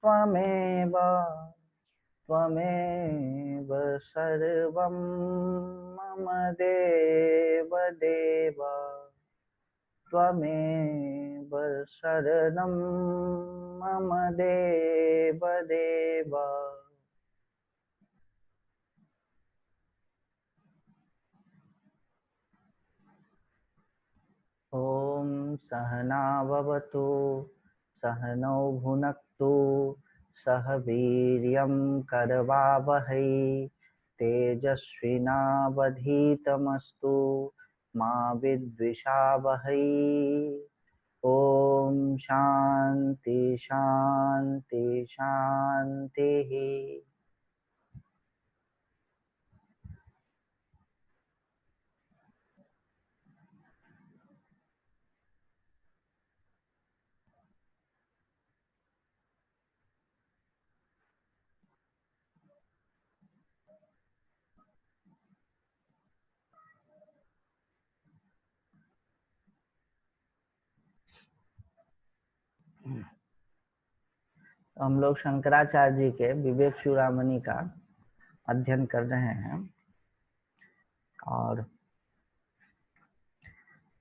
त्वमेव त्वमेव सर्वं मम देव देव त्वमेव शरणं मम देव देव। ॐ सहना भवतु सहनौ भुनक्तु सह वीर्यं करवावहै तेजस्विनावधीतमस्तु मा विद्विषावहै। ॐ शान्ति शान्ति शान्तिः। हम लोग शंकराचार्य जी के विवेक चूड़ामणि का अध्ययन कर रहे हैं और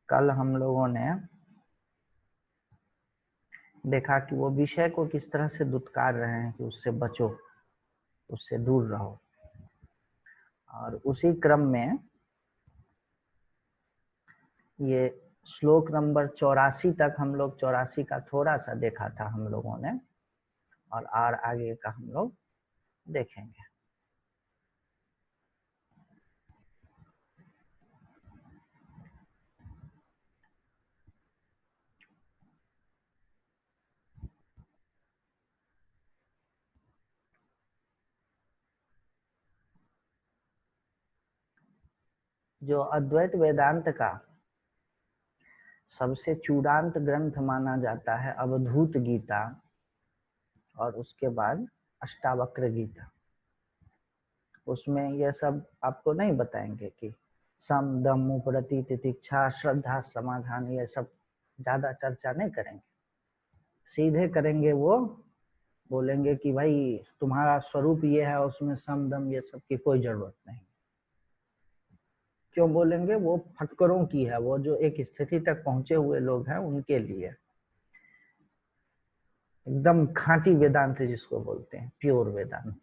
कल हम लोगों ने देखा कि वो विषय को किस तरह से दुत्कार रहे हैं कि उससे बचो, उससे दूर रहो। और उसी क्रम में ये श्लोक नंबर 84 तक हम लोग 84 का थोड़ा सा देखा था हम लोगों ने, और आगे का हम लोग देखेंगे। जो अद्वैत वेदांत का सबसे चूड़ांत ग्रंथ माना जाता है अवधूत गीता, और उसके बाद अष्टावक्र गीता। उसमें यह सब आपको नहीं बताएंगे कि सम दम उपरति तितिक्षा श्रद्धा समाधान, ये सब ज्यादा चर्चा नहीं करेंगे। सीधे करेंगे वो बोलेंगे कि भाई तुम्हारा स्वरूप ये है, उसमें सम दम ये सब की कोई जरूरत नहीं। क्यों बोलेंगे? वो फटकरों की है, वो जो एक स्थिति तक पहुंचे हुए लोग हैं उनके लिए। एकदम खांटी वेदांत जिसको बोलते हैं, प्योर वेदांत,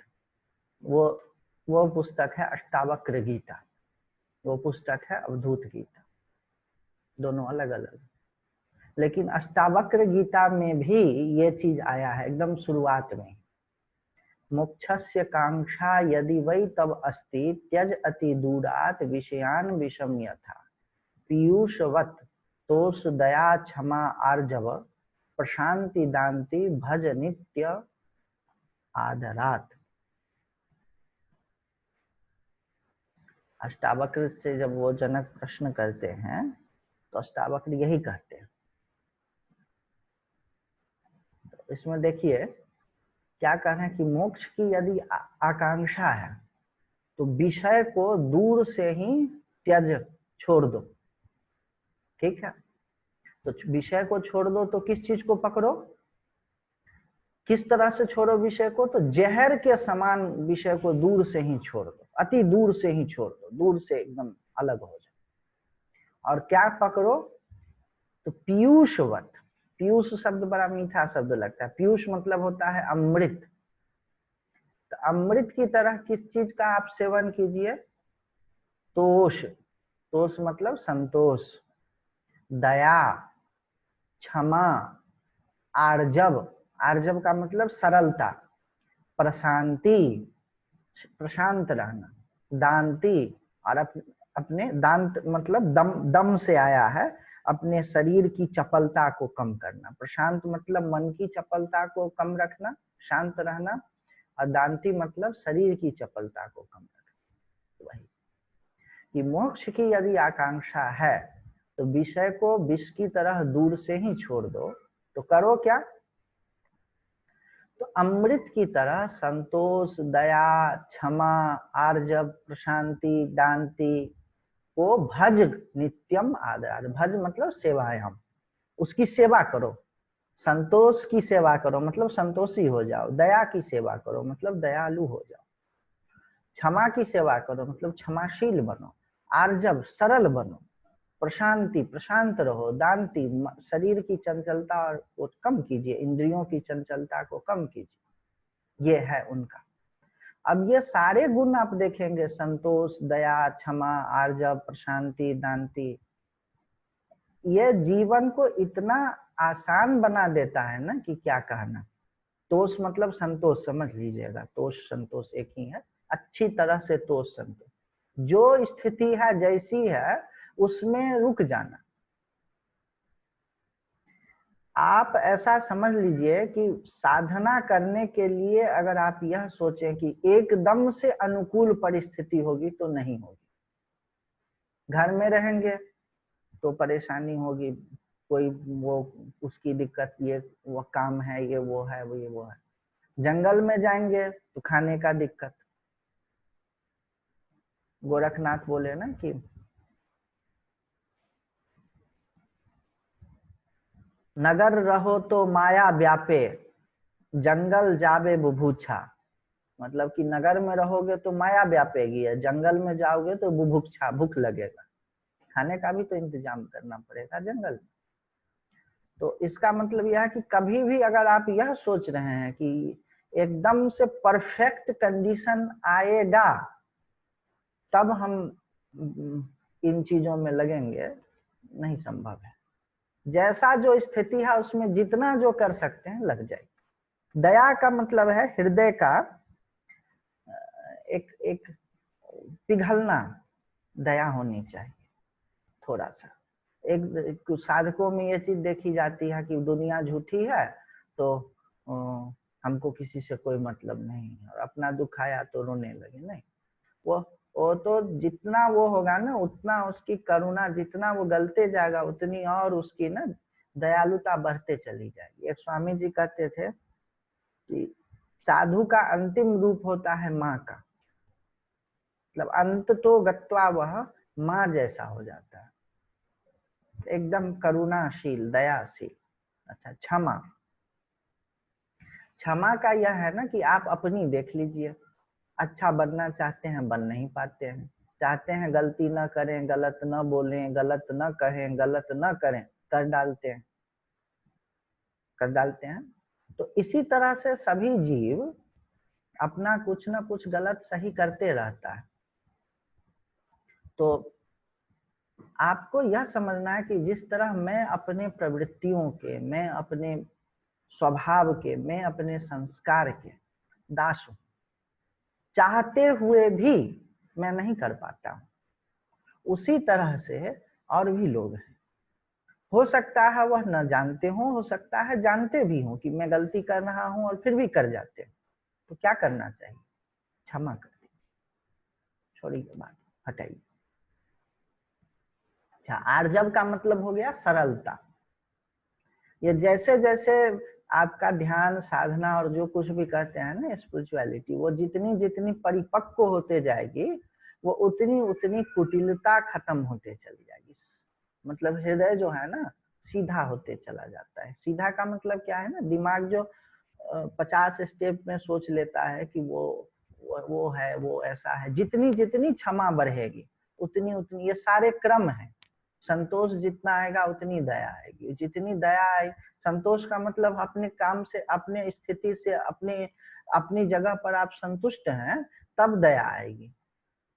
वो पुस्तक है अष्टावक्र गीता, वो पुस्तक है अवधूत गीता। दोनों अलग अलग, लेकिन अष्टावक्र गीता में भी ये चीज आया है एकदम शुरुआत में। मोक्षस्य कांक्षा यदि वै तब अस्ति त्यज अति दूरात विषयान विषम यथा पीयूषवत तोष दया क्षमा आर्जव प्रशांति दांति भज नित्य आदरात। अष्टावक्र से जब वो जनक प्रश्न करते हैं तो अष्टावक्र यही कहते हैं। तो इसमें देखिए क्या कह रहे हैं कि मोक्ष की यदि आकांक्षा है तो विषय को दूर से ही त्यज, छोड़ दो। ठीक है, तो विषय को छोड़ दो तो किस चीज को पकड़ो? किस तरह से छोड़ो विषय को? तो जहर के समान विषय को दूर से ही छोड़ दो, अति दूर से ही छोड़ दो, दूर से एकदम अलग हो जाओ। और क्या पकड़ो? तो पीयूषवत। पीयूष शब्द बड़ा मीठा शब्द लगता है। पीयूष मतलब होता है अमृत। तो अमृत की तरह किस चीज का आप सेवन कीजिए? तोष। तोष मतलब संतोष, दया, क्षमा, आर्जव। आर्जव का मतलब सरलता, प्रशांति, प्रशांत रहना, दांति, और अपने दांत मतलब दम, दम से आया है, अपने शरीर की चपलता को कम करना। प्रशांत मतलब मन की चपलता को कम रखना, शांत रहना, और दांति मतलब शरीर की चपलता को कम रखना। वही कि मोक्ष की यदि आकांक्षा है तो विषय को विष की तरह दूर से ही छोड़ दो। तो करो क्या? तो अमृत की तरह संतोष, दया, क्षमा, आर्जव, प्रशांति, दांति को भज नित्यम आदरार। भज मतलब सेवायाम, उसकी सेवा करो। संतोष की सेवा करो मतलब संतोषी हो जाओ, दया की सेवा करो मतलब दयालु हो जाओ, क्षमा की सेवा करो मतलब क्षमाशील बनो, आर्जव सरल बनो, प्रशांति प्रशांत रहो, दांति शरीर की चंचलता और को कम कीजिए, इंद्रियों की चंचलता को कम कीजिए, ये है उनका। अब ये सारे गुण आप देखेंगे, संतोष, दया, क्षमा, आर्जव, प्रशांति, दांति, ये जीवन को इतना आसान बना देता है ना कि क्या कहना। तोष मतलब संतोष, समझ लीजिएगा, तोष संतोष एक ही है, अच्छी तरह से तोष संतोष, जो स्थिति है जैसी है उसमें रुक जाना। आप ऐसा समझ लीजिए कि साधना करने के लिए अगर आप यह सोचें कि एकदम से अनुकूल परिस्थिति होगी तो नहीं होगी। घर में रहेंगे तो परेशानी होगी, कोई वो उसकी दिक्कत, ये वो काम है, ये वो है, वो है। जंगल में जाएंगे तो खाने का दिक्कत। गोरखनाथ बोले ना कि नगर रहो तो माया व्यापे, जंगल जावे बुभुक्षा। मतलब कि नगर में रहोगे तो माया व्यापेगी है, जंगल में जाओगे तो बुभुक्षा, भूख लगेगा, खाने का भी तो इंतजाम करना पड़ेगा जंगल में। तो इसका मतलब यह है कि कभी भी अगर आप यह सोच रहे हैं कि एकदम से परफेक्ट कंडीशन आएगा तब हम इन चीजों में लगेंगे, नहीं संभव है। जैसा जो स्थिति है उसमें जितना जो कर सकते हैं लग जाए। दया का मतलब है हृदय का एक एक पिघलना, दया होनी चाहिए थोड़ा सा। एक साधकों में ये चीज देखी जाती है कि दुनिया झूठी है तो हमको किसी से कोई मतलब नहीं है, और अपना दुख आया तो रोने लगे। नहीं, वो तो जितना वो होगा ना उतना उसकी करुणा, जितना वो गलते जाएगा उतनी और उसकी ना दयालुता बढ़ते चली जाएगी। एक स्वामी जी कहते थे कि साधु का अंतिम रूप होता है माँ का, मतलब अंत तो गत्वा वह माँ जैसा हो जाता है, एकदम करुणाशील, दयाशील। अच्छा, क्षमा, क्षमा का यह है ना कि आप अपनी देख लीजिए, अच्छा बनना चाहते हैं बन नहीं पाते हैं, चाहते हैं गलती न करें, गलत न बोलें, गलत न कहें, गलत न करें, कर डालते हैं, कर डालते हैं। तो इसी तरह से सभी जीव अपना कुछ न कुछ गलत सही करते रहता है। तो आपको यह समझना है कि जिस तरह मैं अपने प्रवृत्तियों के, मैं अपने स्वभाव के, मैं अपने संस्कार के दास हूं, चाहते हुए भी मैं नहीं कर पाता हूं, उसी तरह से और भी लोग हैं। हो सकता है वह न जानते हो सकता है जानते भी हो कि मैं गलती कर रहा हूं और फिर भी कर जाते हैं। तो क्या करना चाहिए? क्षमा कर दीजिए, छोड़िए बात, हटाइए। अच्छा, आर्जव का मतलब हो गया सरलता। ये जैसे जैसे आपका ध्यान, साधना और जो कुछ भी कहते हैं ना स्पिरिचुअलिटी, वो जितनी जितनी परिपक्व होते जाएगी वो उतनी उतनी कुटिलता खत्म होते चली जाएगी। मतलब हृदय जो है ना सीधा होते चला जाता है। सीधा का मतलब क्या है ना, दिमाग जो 50 स्टेप में सोच लेता है कि वो है, वो ऐसा है, जितनी जितनी क्षमा बढ़ेगी उतनी उतनी, ये सारे क्रम है। संतोष जितना आएगा उतनी दया आएगी, जितनी दया आए, संतोष का मतलब अपने काम से, अपने स्थिति से, अपनी जगह पर आप संतुष्ट हैं तब दया आएगी,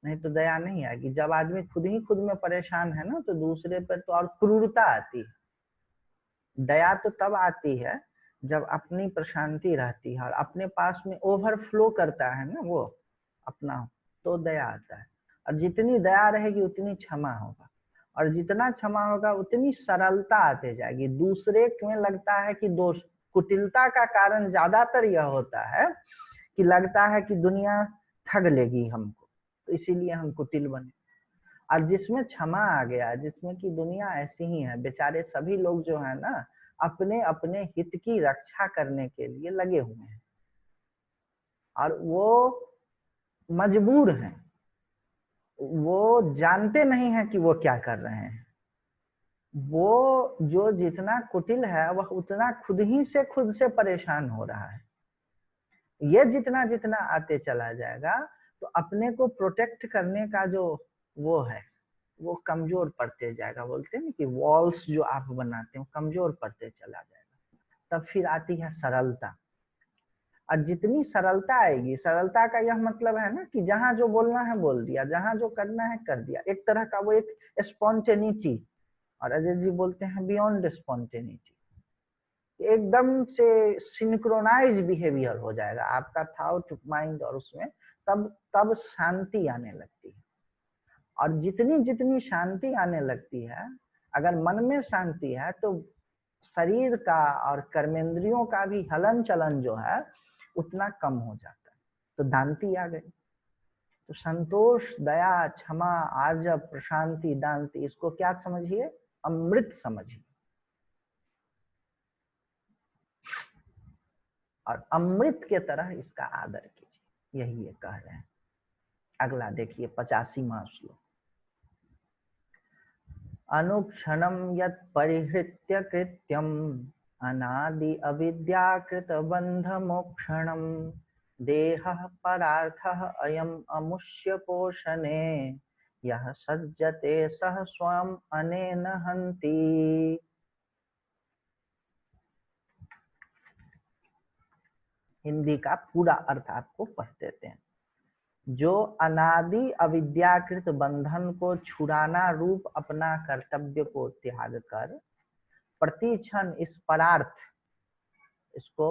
नहीं तो दया नहीं आएगी। जब आदमी खुद ही खुद में परेशान है ना तो दूसरे पर तो और क्रूरता आती है। दया तो तब आती है जब अपनी प्रशांति रहती है और अपने पास में ओवरफ्लो करता है ना वो अपना, तो दया आता है। और जितनी दया रहेगी उतनी क्षमा होगा, और जितना क्षमा होगा उतनी सरलता आते जाएगी। दूसरे में लगता है कि दोष, कुटिलता का कारण ज्यादातर यह होता है कि लगता है कि दुनिया ठग लेगी हमको, तो इसीलिए हम कुटिल बने। और जिसमें क्षमा आ गया, जिसमें कि दुनिया ऐसी ही है, बेचारे सभी लोग जो है ना अपने अपने हित की रक्षा करने के लिए लगे हुए हैं और वो मजबूर हैं, वो जानते नहीं हैं कि वो क्या कर रहे हैं, वो जो जितना कुटिल है वह उतना खुद ही से खुद से परेशान हो रहा है। ये जितना जितना आते चला जाएगा तो अपने को प्रोटेक्ट करने का जो वो है वो कमजोर पड़ते जाएगा। बोलते हैं ना कि वॉल्स जो आप बनाते हो कमजोर पड़ते चला जाएगा। तब फिर आती है सरलता। और जितनी सरलता आएगी, सरलता का यह मतलब है ना कि जहां जो बोलना है बोल दिया, जहां जो करना है कर दिया। एक तरह का वो एक स्पॉन्टेनिटी, और अजय जी बोलते हैं बियॉन्ड स्पॉन्टेनिटी। एकदम से सिंक्रोनाइज बिहेवियर हो जाएगा आपका थॉट माइंड और उसमें, तब शांति आने लगती है। और जितनी जितनी शांति आने लगती है, अगर मन में शांति है तो शरीर का और कर्मेंद्रियों का भी हलन चलन जो है उतना कम हो जाता है। तो दांति आ गई। तो संतोष, दया, क्षमा, आर्जव, प्रशांति, दांति, इसको क्या समझिए? अमृत समझिए। और अमृत के तरह इसका आदर कीजिए, यही ये कह रहे हैं। अगला देखिए 85वां श्लोक। अनुक्षणम यत् परिहृत्य कृत्यम अनादि अविद्याकृत बंध मोक्षणम देहः परार्थः अयम अमुष्य पोषणे यह सज्जते सह स्वयं अनेन हन्ति। हिंदी का पूरा अर्थ आपको पढ़ देते हैं। जो अनादि अविद्याकृत बंधन को छुड़ाना रूप अपना कर्तव्य को त्याग कर प्रति क्षण इस परार्थ, इसको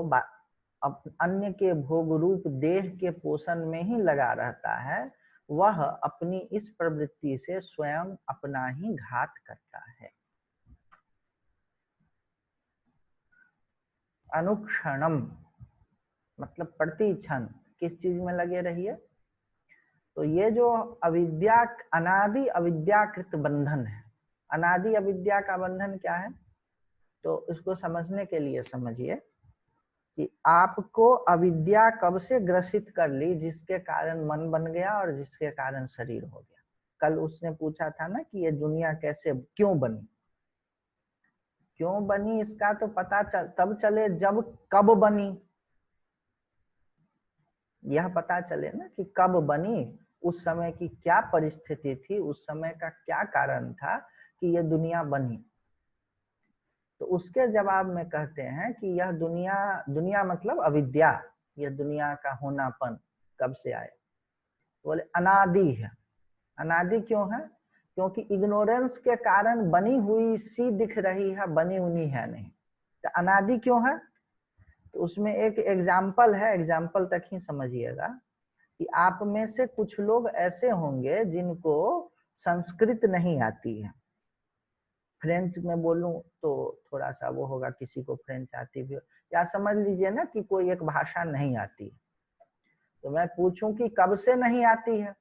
अन्य के भोग रूप देह के पोषण में ही लगा रहता है, वह अपनी इस प्रवृत्ति से स्वयं अपना ही घात करता है। अनुक्षणम मतलब प्रति क्षण किस चीज में लगे रहिए। तो ये जो अविद्या, अनादि अविद्याकृत बंधन है, अनादि अविद्या का बंधन क्या है? तो इसको समझने के लिए समझिए कि आपको अविद्या कब से ग्रसित कर ली, जिसके कारण मन बन गया और जिसके कारण शरीर हो गया। कल उसने पूछा था ना कि ये दुनिया कैसे क्यों बनी। क्यों बनी इसका तो पता तब चले जब कब बनी, यह पता चले ना कि कब बनी, उस समय की क्या परिस्थिति थी, उस समय का क्या कारण था कि यह दुनिया बनी। तो उसके जवाब में कहते हैं कि यह दुनिया मतलब अविद्या, यह दुनिया का होनापन कब से आया? बोले अनादि है। अनादि क्यों है? क्योंकि इग्नोरेंस के कारण बनी हुई सी दिख रही है, बनी हुई है नहीं। तो अनादि क्यों है? तो उसमें एक एग्जाम्पल है, एग्जाम्पल तक ही समझिएगा कि आप में से कुछ लोग ऐसे होंगे जिनको संस्कृत नहीं आती है। फ्रेंच में बोलूं तो थोड़ा सा वो होगा, किसी को फ्रेंच आती भी, या समझ लीजिए ना कि कोई एक भाषा नहीं आती। तो मैं पूछूं कि कब से नहीं आती है,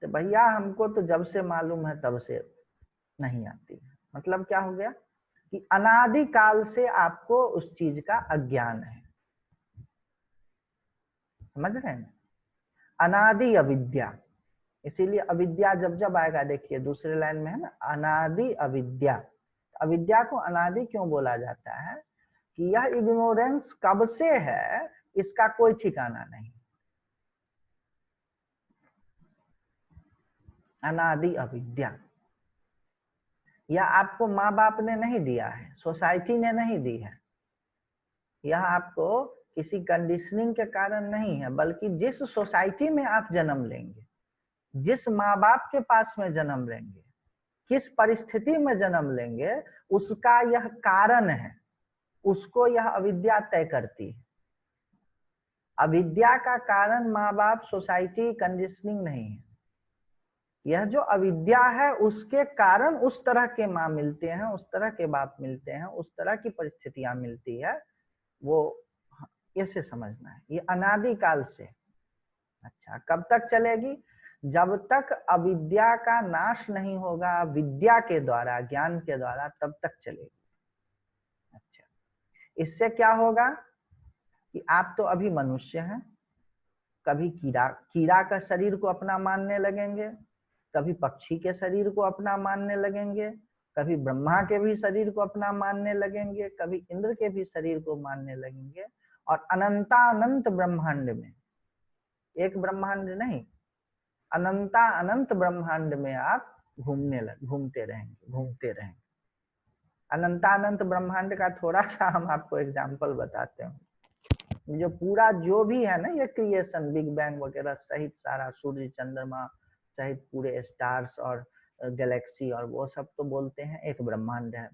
तो भैया हमको तो जब से मालूम है तब से नहीं आती है। मतलब क्या हो गया कि अनादि काल से आपको उस चीज का अज्ञान है। समझ रहे हैं? अनादि अविद्या, इसीलिए अविद्या जब जब आएगा देखिए दूसरे लाइन में है ना, अनादि अविद्या। अविद्या को अनादि क्यों बोला जाता है? कि यह इग्नोरेंस कब से है इसका कोई ठिकाना नहीं। अनादि अविद्या यह आपको माँ बाप ने नहीं दिया है, सोसाइटी ने नहीं दी है, यह आपको किसी कंडीशनिंग के कारण नहीं है, बल्कि जिस सोसाइटी में आप जन्म लेंगे, जिस माँ बाप के पास में जन्म लेंगे, किस परिस्थिति में जन्म लेंगे, उसका यह कारण है, उसको यह अविद्या तय करती है। अविद्या का कारण माँ बाप, सोसाइटी, कंडीशनिंग नहीं है। यह जो अविद्या है उसके कारण उस तरह के माँ मिलते हैं, उस तरह के बाप मिलते हैं, उस तरह की परिस्थितियां मिलती है। वो ऐसे समझना है, ये अनादि काल से। अच्छा, कब तक चलेगी? जब तक अविद्या का नाश नहीं होगा विद्या के द्वारा, ज्ञान के द्वारा, तब तक चलेगी। अच्छा, इससे क्या होगा कि आप तो अभी मनुष्य हैं, कभी कीड़ा का शरीर को अपना मानने लगेंगे, कभी पक्षी के शरीर को अपना मानने लगेंगे, कभी ब्रह्मा के भी शरीर को अपना मानने लगेंगे, कभी इंद्र के भी शरीर को मानने लगेंगे। और अनंतानंत ब्रह्मांड में, एक ब्रह्मांड नहीं, अनंत ब्रह्मांड में आप घूमते रहेंगे। अनंतानंत ब्रह्मांड का थोड़ा सा हम आपको एग्जाम्पल बताते हैं। जो पूरा जो भी है ना ये क्रिएशन, बिग बैंग वगैरह सहित सारा, सूर्य चंद्रमा सहित पूरे स्टार्स और गैलेक्सी और वो सब तो बोलते हैं एक ब्रह्मांड है।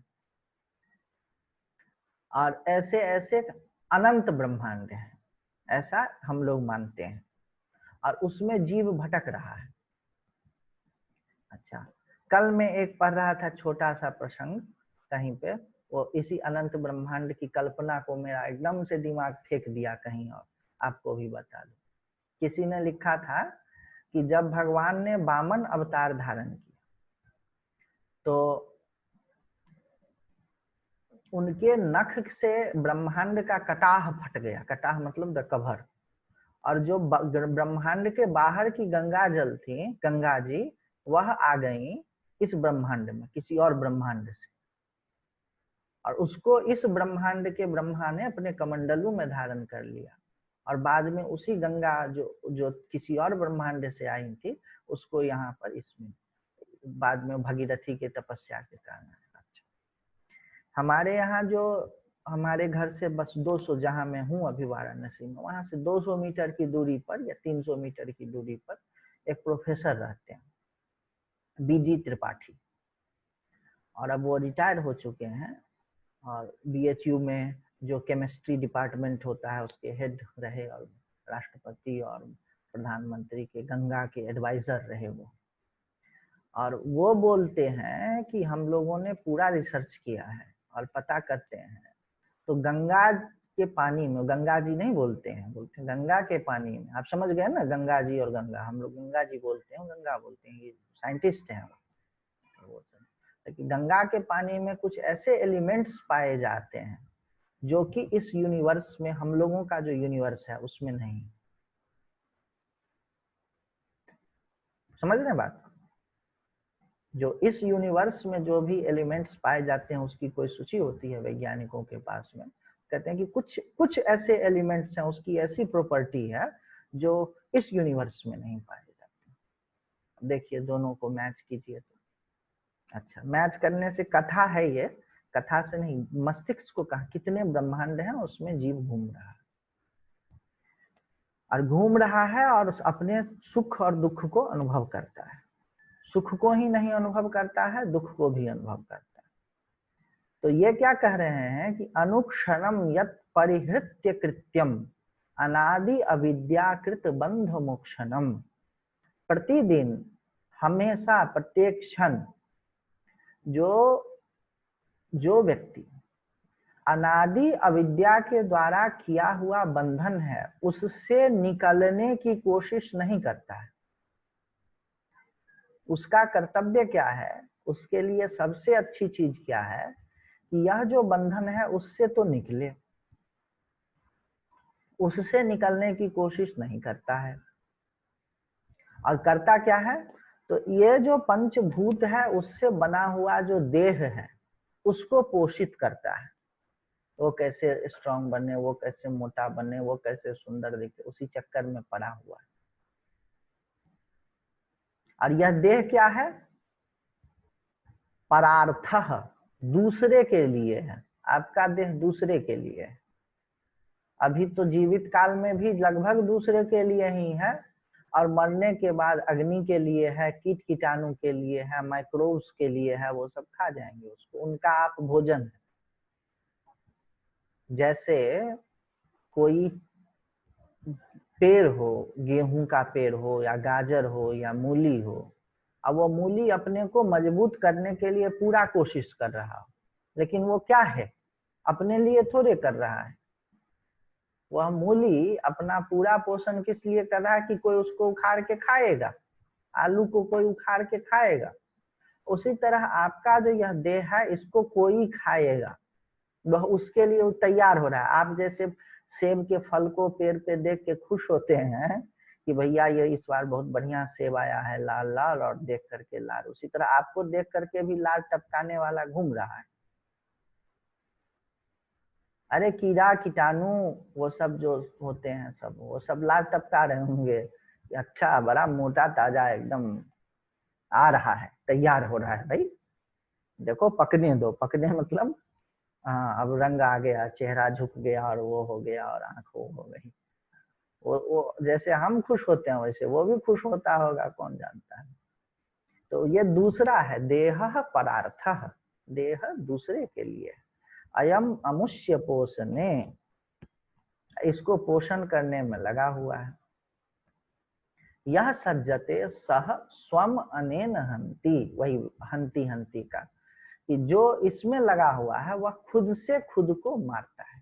और ऐसे ऐसे अनंत ब्रह्मांड है, ऐसा हम लोग मानते हैं। और उसमें जीव भटक रहा है। अच्छा, कल मैं एक पढ़ रहा था छोटा सा प्रसंग कहीं पे, वो इसी अनंत ब्रह्मांड की कल्पना को मेरा एकदम से दिमाग फेंक दिया कहीं और, आपको भी बता दूं। किसी ने लिखा था कि जब भगवान ने वामन अवतार धारण किया तो उनके नख से ब्रह्मांड का कटाह फट गया। कटाह मतलब द कवर। और जो ब्रह्मांड के बाहर की गंगा जल थी, गंगा जी, वह आ गई इस ब्रह्मांड में किसी और ब्रह्मांड से। और उसको इस ब्रह्मांड के ब्रह्मा ने अपने कमंडलू में धारण कर लिया। और बाद में उसी गंगा जो किसी और ब्रह्मांड से आई थी, उसको यहाँ पर इसमें बाद में भगीरथी के तपस्या के कारण। हमारे यहाँ जो, हमारे घर से बस 200, जहाँ मैं हूँ अभी वाराणसी में, वहां से 200 मीटर की दूरी पर या 300 मीटर की दूरी पर एक प्रोफेसर रहते हैं, बीडी त्रिपाठी। और अब वो रिटायर हो चुके हैं। और बीएचयू में जो केमिस्ट्री डिपार्टमेंट होता है उसके हेड रहे, और राष्ट्रपति और प्रधानमंत्री के गंगा के एडवाइजर रहे वो। और वो बोलते हैं कि हम लोगों ने पूरा रिसर्च किया है और पता करते हैं तो गंगा के पानी में, गंगा जी नहीं बोलते हैं, बोलते हैं गंगा के पानी में, आप समझ गए ना, गंगा जी और गंगा, हम लोग गंगा जी बोलते हैं, गंगा बोलते हैं, ये साइंटिस्ट हैं वो सब। लेकिन गंगा के पानी में कुछ ऐसे एलिमेंट्स पाए जाते हैं जो कि इस यूनिवर्स में, हम लोगों का जो यूनिवर्स है उसमें नहीं। समझ रहे बात? जो इस यूनिवर्स में जो भी एलिमेंट्स पाए जाते हैं उसकी कोई सूची होती है वैज्ञानिकों के पास में। कहते हैं कि कुछ ऐसे एलिमेंट्स हैं, उसकी ऐसी प्रॉपर्टी है जो इस यूनिवर्स में नहीं पाए जाते। देखिए दोनों को मैच कीजिए तो। अच्छा, मैच करने से कथा है ये, कथा से नहीं, मस्तिष्क को कहा कितने ब्रह्मांड हैं उसमें जीव घूम रहा है, और घूम रहा है और अपने सुख और दुख को अनुभव करता है। सुख को ही नहीं अनुभव करता है, दुख को भी अनुभव करता है। तो ये क्या कह रहे हैं कि अनुक्षणम यत् परिहृत्य कृत्यम अनादि अविद्याकृत बंध मोक्षणम। प्रतिदिन, हमेशा, प्रत्येक क्षण जो व्यक्ति अनादि अविद्या के द्वारा किया हुआ बंधन है उससे निकलने की कोशिश नहीं करता है, उसका कर्तव्य क्या है, उसके लिए सबसे अच्छी चीज क्या है कि यह जो बंधन है उससे तो निकले, उससे निकलने की कोशिश नहीं करता है। और करता क्या है, तो ये जो पंचभूत है उससे बना हुआ जो देह है उसको पोषित करता है। वो कैसे स्ट्रांग बने, वो कैसे मोटा बने, वो कैसे सुंदर दिखे, उसी चक्कर में पड़ा हुआ है। और यह देह क्या है, परार्थः, दूसरे के लिए है। आपका देह दूसरे के लिए है। अभी तो जीवित काल में भी लगभग दूसरे के लिए ही है, और मरने के बाद अग्नि के लिए है, कीट कीटाणु के लिए है, माइक्रोब्स के लिए है, वो सब खा जाएंगे उसको, उनका आप भोजन है। जैसे कोई पेड़ हो, गेहूं का पेड़ हो या गाजर हो या मूली हो, अब वो मूली अपने को मजबूत करने के लिए पूरा कोशिश कर रहा हो, लेकिन वो क्या है, अपने लिए थोड़े कर रहा है। वह मूली अपना पूरा पोषण किस लिए कर रहा है कि कोई उसको उखाड़ के खाएगा, आलू को कोई उखाड़ के खाएगा। उसी तरह आपका जो यह देह है इसको कोई खाएगा, वह उसके लिए तैयार हो रहा है। आप जैसे सेब के फल को पेड़ पे देख के खुश होते हैं कि भैया ये इस बार बहुत बढ़िया सेब आया है लाल लाल, और देख करके लाल, उसी तरह आपको देख करके भी लाल टपकाने वाला घूम रहा है। अरे कीड़ा कीटाणु वो सब जो होते हैं सब, वो सब लाल टपका रहे होंगे कि अच्छा बड़ा मोटा ताजा एकदम आ रहा है, तैयार हो रहा है, भाई देखो पकने दो, पकने मतलब हाँ अब रंग आ गया, चेहरा झुक गया और वो हो गया और आंख वो हो गई। वो जैसे हम खुश होते हैं वैसे वो भी खुश होता होगा, कौन जानता है। तो ये दूसरा है देह परार्थः, देह दूसरे के लिए। अयम अमुष्य पोषणे, इसको पोषण करने में लगा हुआ है। यह सज्जते सह स्वम अनेन हंति, वही हंति हंति का, कि जो इसमें लगा हुआ है वह खुद से खुद को मारता है।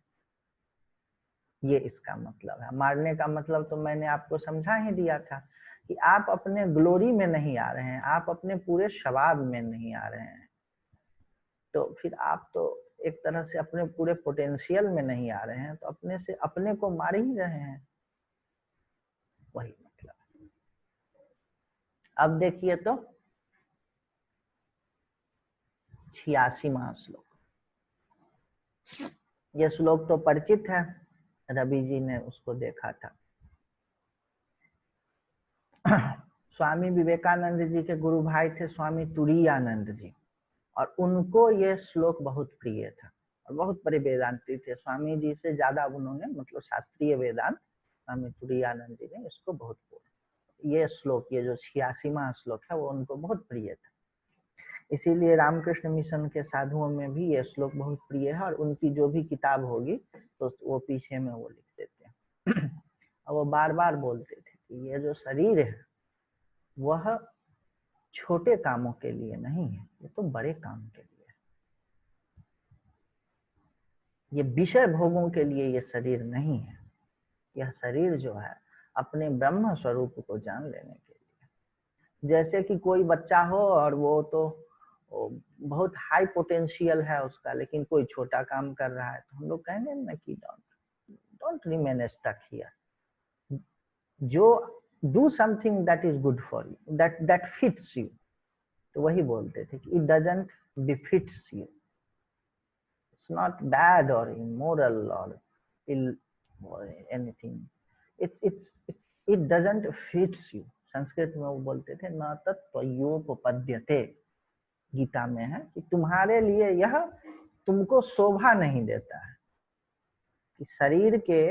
ये इसका मतलब है। मारने का मतलब तो मैंने आपको समझा ही दिया था कि आप अपने ग्लोरी में नहीं आ रहे हैं, आप अपने पूरे शबाब में नहीं आ रहे हैं, तो फिर आप तो एक तरह से अपने पूरे पोटेंशियल में नहीं आ रहे हैं, तो अपने से अपने को मार ही रहे हैं, वही मतलब। अब देखिए तो 86वां श्लोक, ये श्लोक तो परिचित है, रवि जी ने उसको देखा था। स्वामी विवेकानंद जी के गुरु भाई थे स्वामी तुरीयानंद जी, और उनको ये श्लोक बहुत प्रिय था, और बहुत बड़े वेदांती थे। स्वामी जी से ज्यादा उन्होंने मतलब शास्त्रीय वेदांत स्वामी तुरीयानंद जी ने इसको बहुत बोला। ये श्लोक, ये जो 86वां श्लोक है वो उनको बहुत प्रिय था, इसीलिए रामकृष्ण मिशन के साधुओं में भी ये श्लोक बहुत प्रिय है, और उनकी जो भी किताब होगी तो वो पीछे में वो लिख देते हैं। और वो बार बार बोलते थे कि ये जो शरीर है वह छोटे कामों के लिए नहीं है, ये तो बड़े काम के लिए है। ये विषय भोगों के लिए ये शरीर नहीं है, यह शरीर जो है अपने ब्रह्म स्वरूप को जान लेने के लिए। जैसे कि कोई बच्चा हो और वो तो बहुत हाई पोटेंशियल है उसका, लेकिन कोई छोटा काम कर रहा है, तो हम लोग कहेंगे ना कि डोंट रिमेन स्टक हियर, जो do something that is good for you, that fits you. तो वही बोलते थे कि it doesn't befits you, it's not bad और इमोरल और ill anything, it doesn't fits you. Sanskrit में वो बोलते थे न तत्त्वयोपपद्यते, गीता में है कि तुम्हारे लिए यह तुमको शोभा नहीं देता है कि शरीर के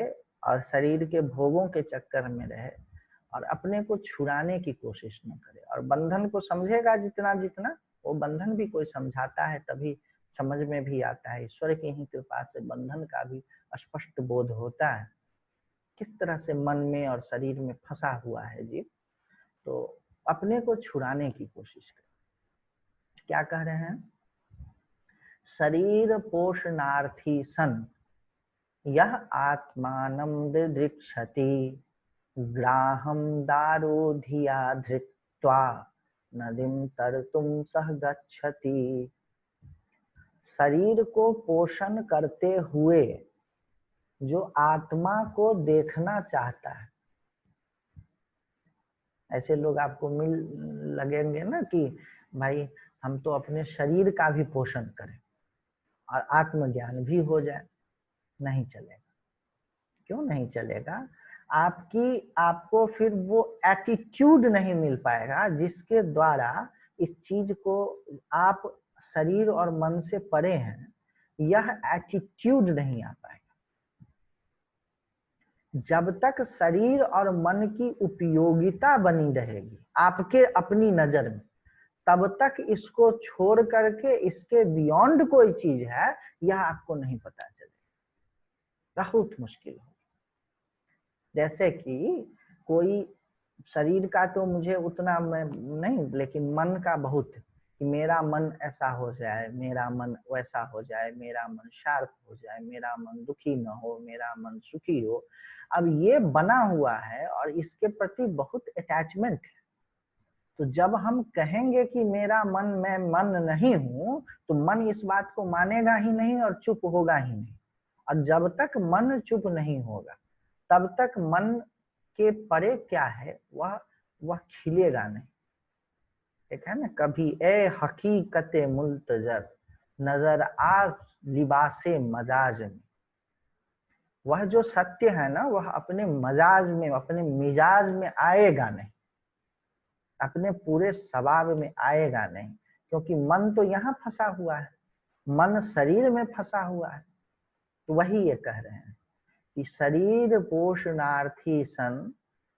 और शरीर के भोगों के चक्कर में रहे और अपने को छुड़ाने की कोशिश न करे। और बंधन को समझेगा जितना जितना, वो बंधन भी कोई समझाता है तभी समझ में भी आता है। ईश्वर की ही कृपा से बंधन का भी स्पष्ट बोध होता है, किस तरह से मन में और शरीर में फंसा हुआ है जीव, तो अपने को छुड़ाने की कोशिश करे। क्या कह रहे हैं? शरीर पोषणार्थी सन यह आत्मानं दिदृक्षति, ग्राहं दारोधिया धृत्वा नदीं तरतुम सह गच्छति। शरीर को पोषण करते हुए जो आत्मा को देखना चाहता है, ऐसे लोग आपको मिल लगेंगे ना कि भाई हम तो अपने शरीर का भी पोषण करें और आत्मज्ञान भी हो जाए। नहीं चलेगा। क्यों नहीं चलेगा? आपको फिर वो एटीट्यूड नहीं मिल पाएगा जिसके द्वारा इस चीज को, आप शरीर और मन से परे हैं, यह एटीट्यूड नहीं आ पाएगा। जब तक शरीर और मन की उपयोगिता बनी रहेगी आपके अपनी नजर में, तब तक इसको छोड़ करके इसके बियॉन्ड कोई चीज है यह आपको नहीं पता चलेगा, बहुत मुश्किल हो। जैसे कि कोई शरीर का तो मुझे उतना मैं नहीं, लेकिन मन का बहुत, कि मेरा मन ऐसा हो जाए, मेरा मन वैसा हो जाए, मेरा मन शार्प हो जाए, मेरा मन दुखी न हो, मेरा मन सुखी हो। अब ये बना हुआ है और इसके प्रति बहुत अटैचमेंट है। तो जब हम कहेंगे कि मेरा मन, मैं मन नहीं हूं, तो मन इस बात को मानेगा ही नहीं और चुप होगा ही नहीं। और जब तक मन चुप नहीं होगा तब तक मन के परे क्या है, वह खिलेगा नहीं। ठीक है ना, कभी ए हकीकत मुल्तजर नजर आ लिबासे मजाज में। वह जो सत्य है ना, वह अपने मजाज में, अपने मिजाज में आएगा नहीं, अपने पूरे स्वभाव में आएगा नहीं, क्योंकि मन तो यहाँ फंसा हुआ है, मन शरीर में फंसा हुआ है। तो वही ये कह रहे हैं कि शरीर पोषणार्थी सन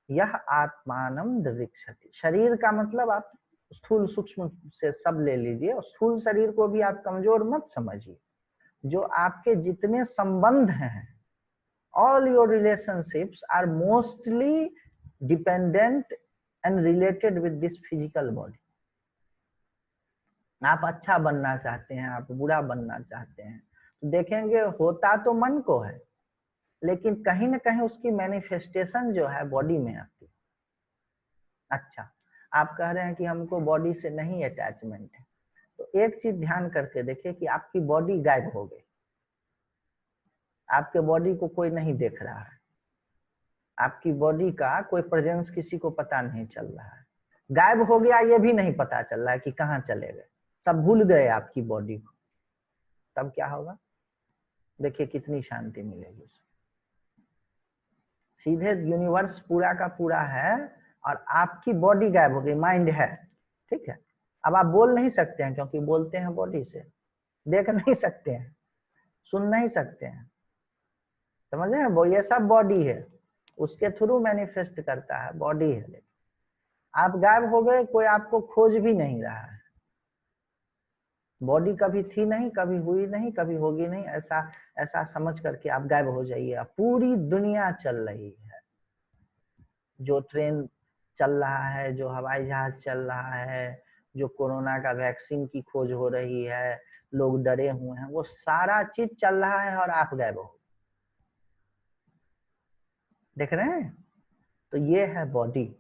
यह आत्मानम दृक्षति। शरीर का मतलब आप स्थूल सूक्ष्म से सब ले लीजिए, और स्थूल शरीर को भी आप कमजोर मत समझिए। जो आपके जितने संबंध हैं, all your relationships are mostly dependent and related with this physical body. आप अच्छा बनना चाहते हैं, आप बुरा बनना चाहते हैं, तो देखेंगे होता तो मन को है, लेकिन कहीं ना कहीं उसकी मैनिफेस्टेशन जो है बॉडी में आती है। अच्छा, आप कह रहे हैं कि हमको बॉडी से नहीं अटैचमेंट है, तो एक चीज ध्यान करके देखिए कि आपकी बॉडी गायब हो गई, आपके बॉडी को कोई नहीं देख रहा है, आपकी बॉडी का कोई प्रेजेंस किसी को पता नहीं चल रहा है, गायब हो गया ये भी नहीं पता चल रहा है कि कहाँ चले गए, सब भूल गए आपकी बॉडी को, तब क्या होगा? देखिए कितनी शांति मिलेगी। सीधे यूनिवर्स पूरा का पूरा है और आपकी बॉडी गायब हो गई, माइंड है, ठीक है। अब आप बोल नहीं सकते हैं, क्योंकि बोलते हैं बॉडी से, देख नहीं सकते हैं, सुन नहीं सकते हैं, समझ रहे हैं? वो ये सब बॉडी है, उसके थ्रू मैनिफेस्ट करता है, बॉडी है। लेकिन आप गायब हो गए, कोई आपको खोज भी नहीं रहा है, बॉडी कभी थी नहीं, कभी हुई नहीं, कभी होगी नहीं, ऐसा समझ करके आप गायब हो जाइए। पूरी दुनिया चल रही है, जो ट्रेन चल रहा है, जो हवाई जहाज चल रहा है, जो कोरोना का वैक्सीन की खोज हो रही है, लोग डरे हुए हैं, वो सारा चीज चल रहा है और आप गायब हो, देख रहे हैं? तो ये है बॉडी,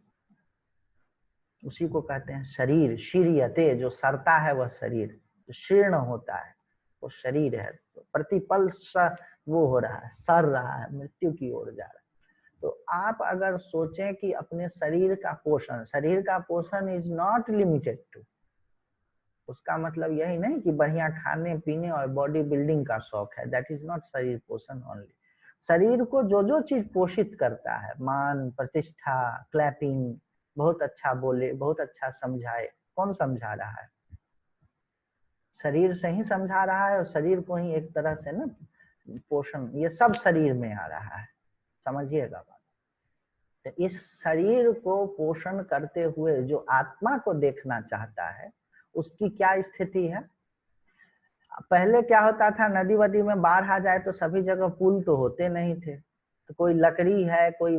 उसी को कहते हैं शरीर। शीर्यते, जो सरता है वह शरीर, जो शीर्ण होता है वो शरीर है। तो प्रतिपल वो हो रहा है, सर रहा है, मृत्यु की ओर जा रहा है। तो आप अगर सोचें कि अपने शरीर का पोषण इज नॉट लिमिटेड टू, उसका मतलब यही नहीं कि बढ़िया खाने पीने और बॉडी बिल्डिंग का शौक है, दैट इज नॉट शरीर पोषण ओनली। शरीर को जो जो चीज पोषित करता है, मान प्रतिष्ठा, क्लैपिंग, बहुत अच्छा बोले, बहुत अच्छा समझाए, कौन समझा रहा है? शरीर से ही समझा रहा है, और शरीर को ही एक तरह से ना पोषण, ये सब शरीर में आ रहा है, समझिएगा बात। तो इस शरीर को पोषण करते हुए जो आत्मा को देखना चाहता है, उसकी क्या स्थिति है? पहले क्या होता था, नदी वदी में बाढ़ आ जाए तो सभी जगह पुल तो होते नहीं थे, तो कोई लकड़ी है, कोई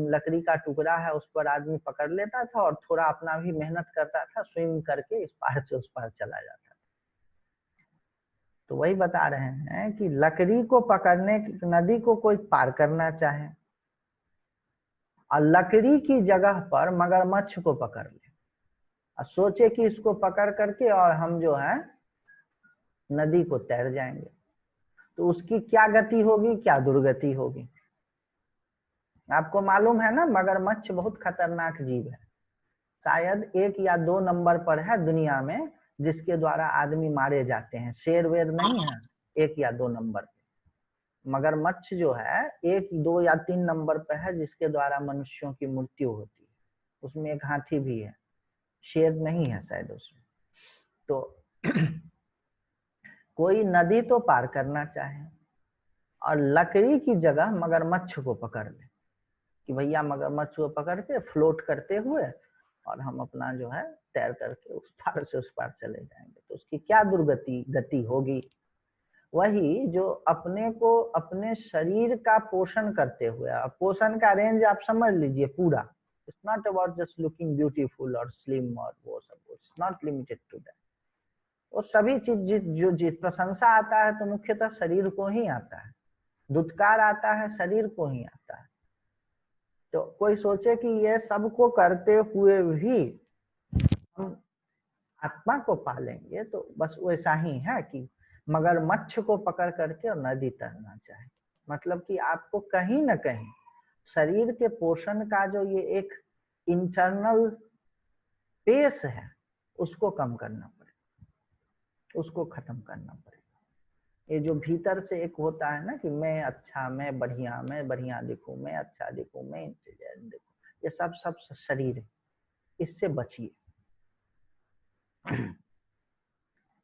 लकड़ी का टुकड़ा है, उस पर आदमी पकड़ लेता था और थोड़ा अपना भी मेहनत करता था, स्विम करके इस पार से उस पार चला जाता था। तो वही बता रहे हैं कि लकड़ी को पकड़ने, नदी को कोई पार करना चाहे और लकड़ी की जगह पर मगरमच्छ को पकड़ ले और सोचे कि इसको पकड़ करके और हम जो है नदी को तैर जाएंगे, तो उसकी क्या गति होगी, क्या दुर्गति होगी? आपको मालूम है ना, मगरमच्छ बहुत खतरनाक जीव है, शायद 1 या 2 नंबर पर है दुनिया में जिसके द्वारा आदमी मारे जाते हैं, शेर वेर नहीं है 1 या 2 नंबर पे। मगरमच्छ जो है 1, 2 या 3 नंबर पे है जिसके द्वारा मनुष्यों की मृत्यु होती है। उसमें एक हाथी भी है, शेर नहीं है शायद उसमें। तो कोई नदी तो पार करना चाहे और लकड़ी की जगह मगरमच्छ को पकड़ ले कि भैया मगरमच्छ को पकड़ के फ्लोट करते हुए और हम अपना जो है तैर करके उस पार से उस पार चले जाएंगे, तो उसकी क्या गति होगी? वही जो अपने को अपने शरीर का पोषण करते हुए, पोषण का रेंज आप समझ लीजिए पूरा, it's not about just looking beautiful और स्लिम और वो सब, it's not limited to that. वो सभी चीज जो प्रशंसा आता है तो मुख्यतः शरीर को ही आता है, दुत्कार आता है शरीर को ही आता है। तो कोई सोचे कि ये सबको करते हुए भी हम आत्मा को पालेंगे, तो बस वैसा ही है कि मगरमच्छ को पकड़ करके और नदी तैरना चाहे, मतलब कि आपको कहीं ना कहीं शरीर के पोषण का जो ये एक इंटरनल पेस है उसको कम करना पड़ेगा, उसको खत्म करना पड़ेगा। ये जो भीतर से एक होता है ना कि मैं अच्छा, मैं बढ़िया दिखूं, मैं अच्छा दिखूं, मैं इंटेलिजेंट दिखूं, ये सब शरीर है, इससे बचिए।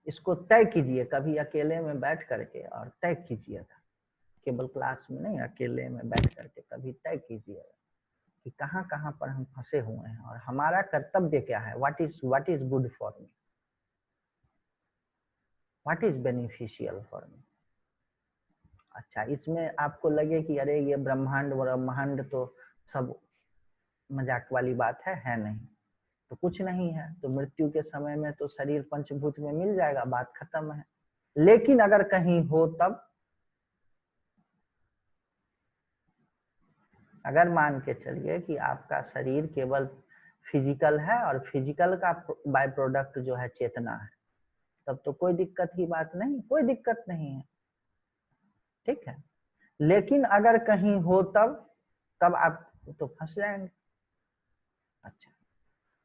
इसको तय कीजिए, कभी अकेले में बैठ करके और तय कीजिएगा, केवल क्लास में नहीं, अकेले में बैठ करके कभी तय कीजिएगा कि कहाँ कहाँ पर हम फंसे हुए हैं और हमारा कर्तव्य क्या है। What is good for me, what is beneficial for me. अच्छा, इसमें आपको लगे कि अरे ये ब्रह्मांड तो सब मजाक वाली बात है नहीं, तो कुछ नहीं है, तो मृत्यु के समय में तो शरीर पंचभूत में मिल जाएगा, बात खत्म है। लेकिन अगर कहीं हो तब, अगर मान के चलिए कि आपका शरीर केवल फिजिकल है और फिजिकल का बाय प्रोडक्ट जो है चेतना है, तब तो कोई दिक्कत की बात नहीं, कोई दिक्कत नहीं है, ठीक है। लेकिन अगर कहीं हो तब आप तो फंस जाएंगे। अच्छा,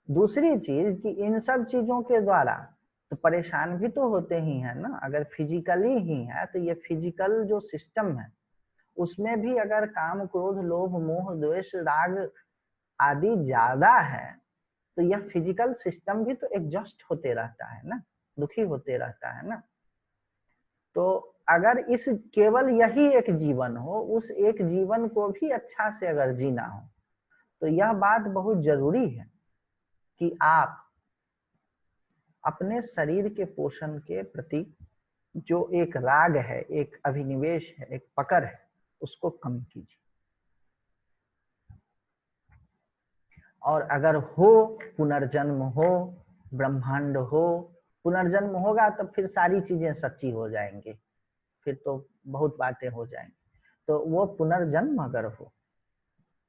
दूसरी चीज कि इन सब चीजों के द्वारा तो परेशान भी तो होते ही है ना। अगर फिजिकली ही है तो ये फिजिकल जो सिस्टम है उसमें भी अगर काम, क्रोध, लोभ, मोह, द्वेष, राग आदि ज्यादा है तो यह फिजिकल सिस्टम भी तो एडजस्ट होते रहता है ना, दुखी होते रहता है ना। तो अगर इस केवल यही एक जीवन हो, उस एक जीवन को भी अच्छा से अगर जीना हो, तो यह बात बहुत जरूरी है कि आप अपने शरीर के पोषण के प्रति जो एक राग है, एक अभिनिवेश है, एक पकड़ है, उसको कम कीजिए। और अगर हो पुनर्जन्म हो, ब्रह्मांड हो, पुनर्जन्म होगा तो फिर सारी चीजें सच्ची हो जाएंगी, फिर तो बहुत बातें हो जाएंगी। तो वो पुनर्जन्म अगर हो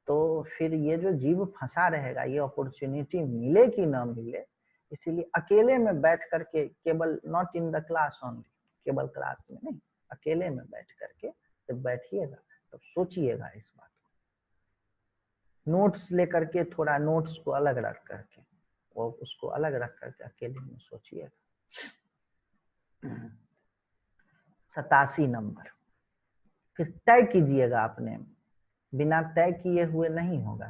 तो फिर ये जो जीव फंसा रहेगा, ये अपॉर्चुनिटी मिले कि ना मिले, इसीलिए अकेले में बैठ करके, केवल not in the class only, केवल क्लास में नहीं, अकेले में बैठ करके जब बैठिएगा तो सोचिएगा इस बात को। नोट्स लेकर के, थोड़ा नोट्स को अलग रख करके, वो उसको अलग रख करके अकेले में सोचिएगा। 87 नंबर, फिर तय कीजिएगा अपने, बिना तय किए हुए नहीं होगा।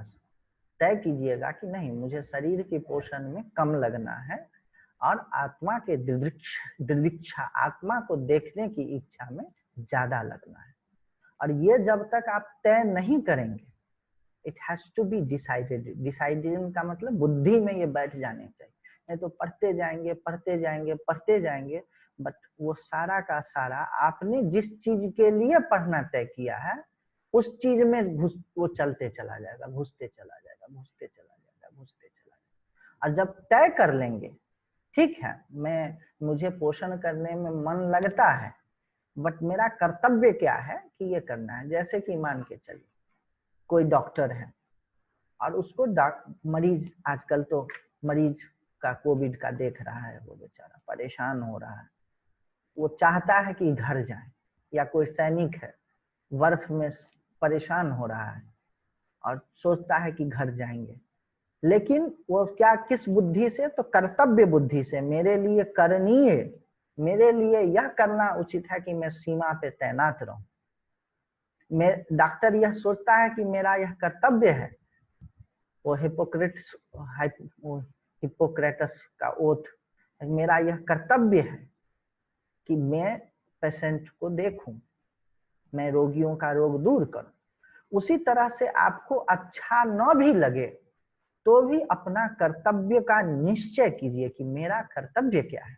तय कीजिएगा कि नहीं, मुझे शरीर के पोषण में कम लगना है और आत्मा के दिदृक्षा, आत्मा को देखने की इच्छा में ज्यादा लगना है। और ये जब तक आप तय नहीं करेंगे, it has to be decided. Decided का मतलब बुद्धि में ये बैठ जाने चाहिए, नहीं तो पढ़ते जाएंगे पढ़ते जाएंगे पढ़ते जाएंगे, बट वो सारा का सारा आपने जिस चीज के लिए पढ़ना तय किया है उस चीज में वो चलते चला जाएगा, घुसते चला जाएगा, घुसते चला जाएगा, घुसते चला जाएगा। और जब तय कर लेंगे, ठीक है, मुझे पोषण करने में मन लगता है, बट मेरा कर्तव्य क्या है कि ये करना है। जैसे कि मान के चलिए कोई डॉक्टर है और उसको मरीज, आजकल तो मरीज का कोविड का देख रहा है, वो बेचारा परेशान हो रहा है, वो चाहता है कि घर जाए। या कोई सैनिक है, बर्फ में परेशान हो रहा है और सोचता है कि घर जाएंगे, लेकिन वो क्या, किस बुद्धि से, तो कर्तव्य बुद्धि से, मेरे लिए करणीय, मेरे लिए यह करना उचित है कि मैं सीमा पे तैनात रहूं। डॉक्टर यह सोचता है कि मेरा यह कर्तव्य है, वो हिपोक्रेटस का ओथ, मेरा यह कर्तव्य है कि मैं पेशेंट को देखूं, मैं रोगियों का रोग दूर करूं। उसी तरह से आपको अच्छा न भी लगे तो भी अपना कर्तव्य का निश्चय कीजिए कि मेरा कर्तव्य क्या है।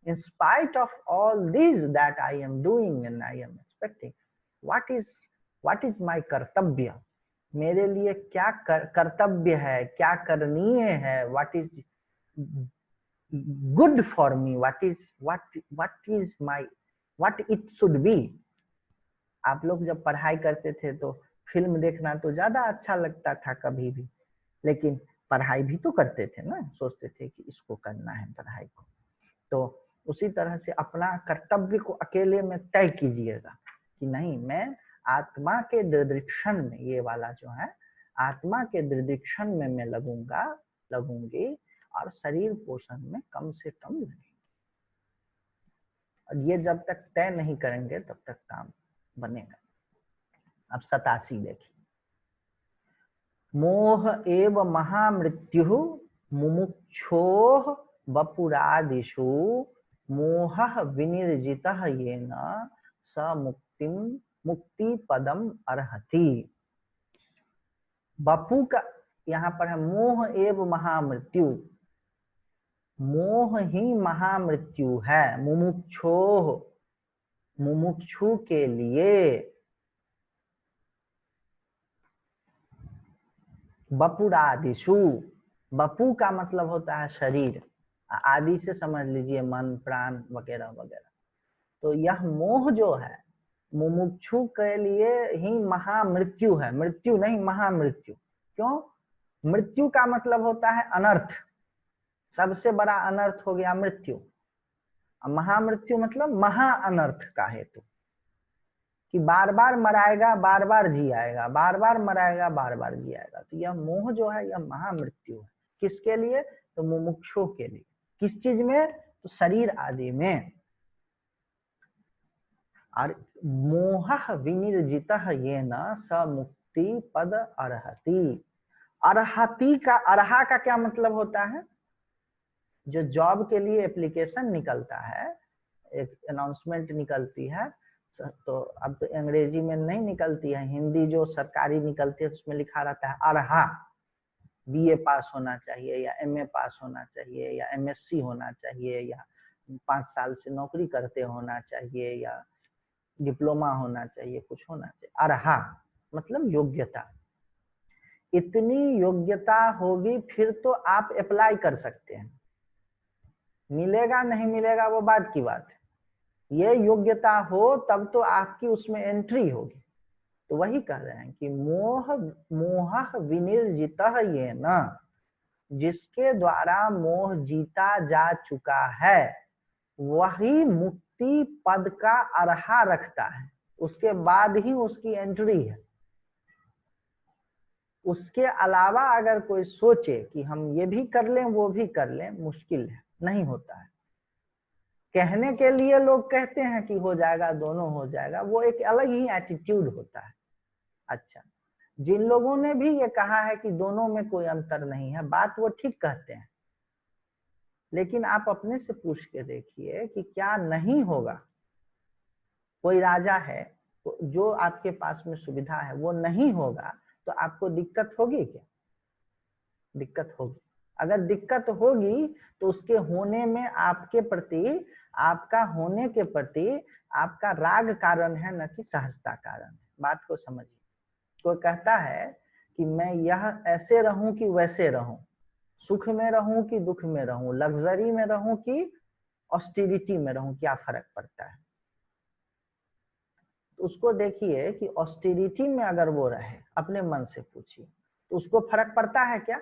In spite of all these that I am doing and I am expecting, what is my कर्तव्य, मेरे लिए क्या कर्तव्य है, क्या करणीय है, what is good for me, what it should be। आप लोग जब पढ़ाई करते थे तो फिल्म देखना तो ज्यादा अच्छा लगता था कभी भी, लेकिन पढ़ाई भी तो करते थे ना, सोचते थे कि इसको करना है पढ़ाई को। तो उसी तरह से अपना कर्तव्य को अकेले में तय कीजिएगा कि नहीं, मैं आत्मा के दिदृक्षण में, ये वाला जो है आत्मा के दिदृक्षण में मैं लगूंगी और शरीर पोषण में कम से कम लगेंगे। और ये जब तक तय नहीं करेंगे तब तक काम बनेगा। अब 87 देखिए, मोह एव महामृत्यु मुमुक्षोः वपुरादिषु मोहः विनिर्जितः येन स मुक्ति पदम अर्हति। बपू का यहाँ पर है मोह एव महामृत्यु, मोह ही महामृत्यु है। मुमुक्षु के लिए, बपुरादिषु, बपू का मतलब होता है शरीर, आदि से समझ लीजिए मन प्राण वगैरह वगैरह। तो यह मोह जो है मुमुक्षु के लिए ही महामृत्यु है, मृत्यु नहीं महामृत्यु। क्यों? मृत्यु का मतलब होता है अनर्थ, सबसे बड़ा अनर्थ हो गया मृत्यु। महामृत्यु मतलब महा अनर्थ का हेतु, कि बार बार मराएगा बार बार जी आएगा, बार बार मराएगा बार बार जी आएगा। तो यह मोह जो है यह महामृत्यु है। किसके लिए? तो मुमुक्षु के लिए। किस चीज में? तो शरीर आदि में। और मोह विनिर्जितः येन स मुक्ति पद अर्हति। अर्हति का, अर्हा का क्या मतलब होता है? जो जॉब के लिए एप्लीकेशन निकलता है, एक अनाउंसमेंट निकलती है, तो अब तो अंग्रेजी में नहीं निकलती है, हिंदी जो सरकारी निकलती है उसमें लिखा रहता है अर्हा। बीए पास होना चाहिए या एमए पास होना चाहिए या एमएससी होना चाहिए या 5 साल से नौकरी करते होना चाहिए या डिप्लोमा होना चाहिए, कुछ होना चाहिए। अर्हा मतलब योग्यता। इतनी योग्यता होगी फिर तो आप अप्लाई कर सकते हैं। मिलेगा नहीं मिलेगा वो बात की बात है, ये योग्यता हो तब तो आपकी उसमें एंट्री होगी। तो वही कह रहे हैं कि मोह विनिर्जितः येन, जिसके द्वारा मोह जीता जा चुका है वही मुक्ति पद का अर्हा रखता है, उसके बाद ही उसकी एंट्री है। उसके अलावा अगर कोई सोचे कि हम ये भी कर लें वो भी कर लें, मुश्किल है, नहीं होता है। कहने के लिए लोग कहते हैं कि हो जाएगा, दोनों हो जाएगा, वो एक अलग ही एटीट्यूड होता है। अच्छा, जिन लोगों ने भी ये कहा है कि दोनों में कोई अंतर नहीं है, बात वो ठीक कहते हैं, लेकिन आप अपने से पूछ के देखिए कि क्या नहीं होगा। कोई राजा है जो आपके पास में सुविधा है वो नहीं होगा तो आपको दिक्कत होगी क्या? दिक्कत होगी। अगर दिक्कत होगी तो उसके होने में आपके प्रति, आपका होने के प्रति आपका राग कारण है, न कि सहजता कारण है। बात को समझिए। कोई कहता है कि मैं यह ऐसे रहूं कि वैसे रहूं, सुख में रहूं कि दुख में रहूं, लग्जरी में रहूं कि ऑस्टेरिटी में रहूं, क्या फर्क पड़ता है? तो उसको देखिए कि ऑस्टेरिटी में अगर वो रहे, अपने मन से पूछिए, तो उसको फर्क पड़ता है क्या?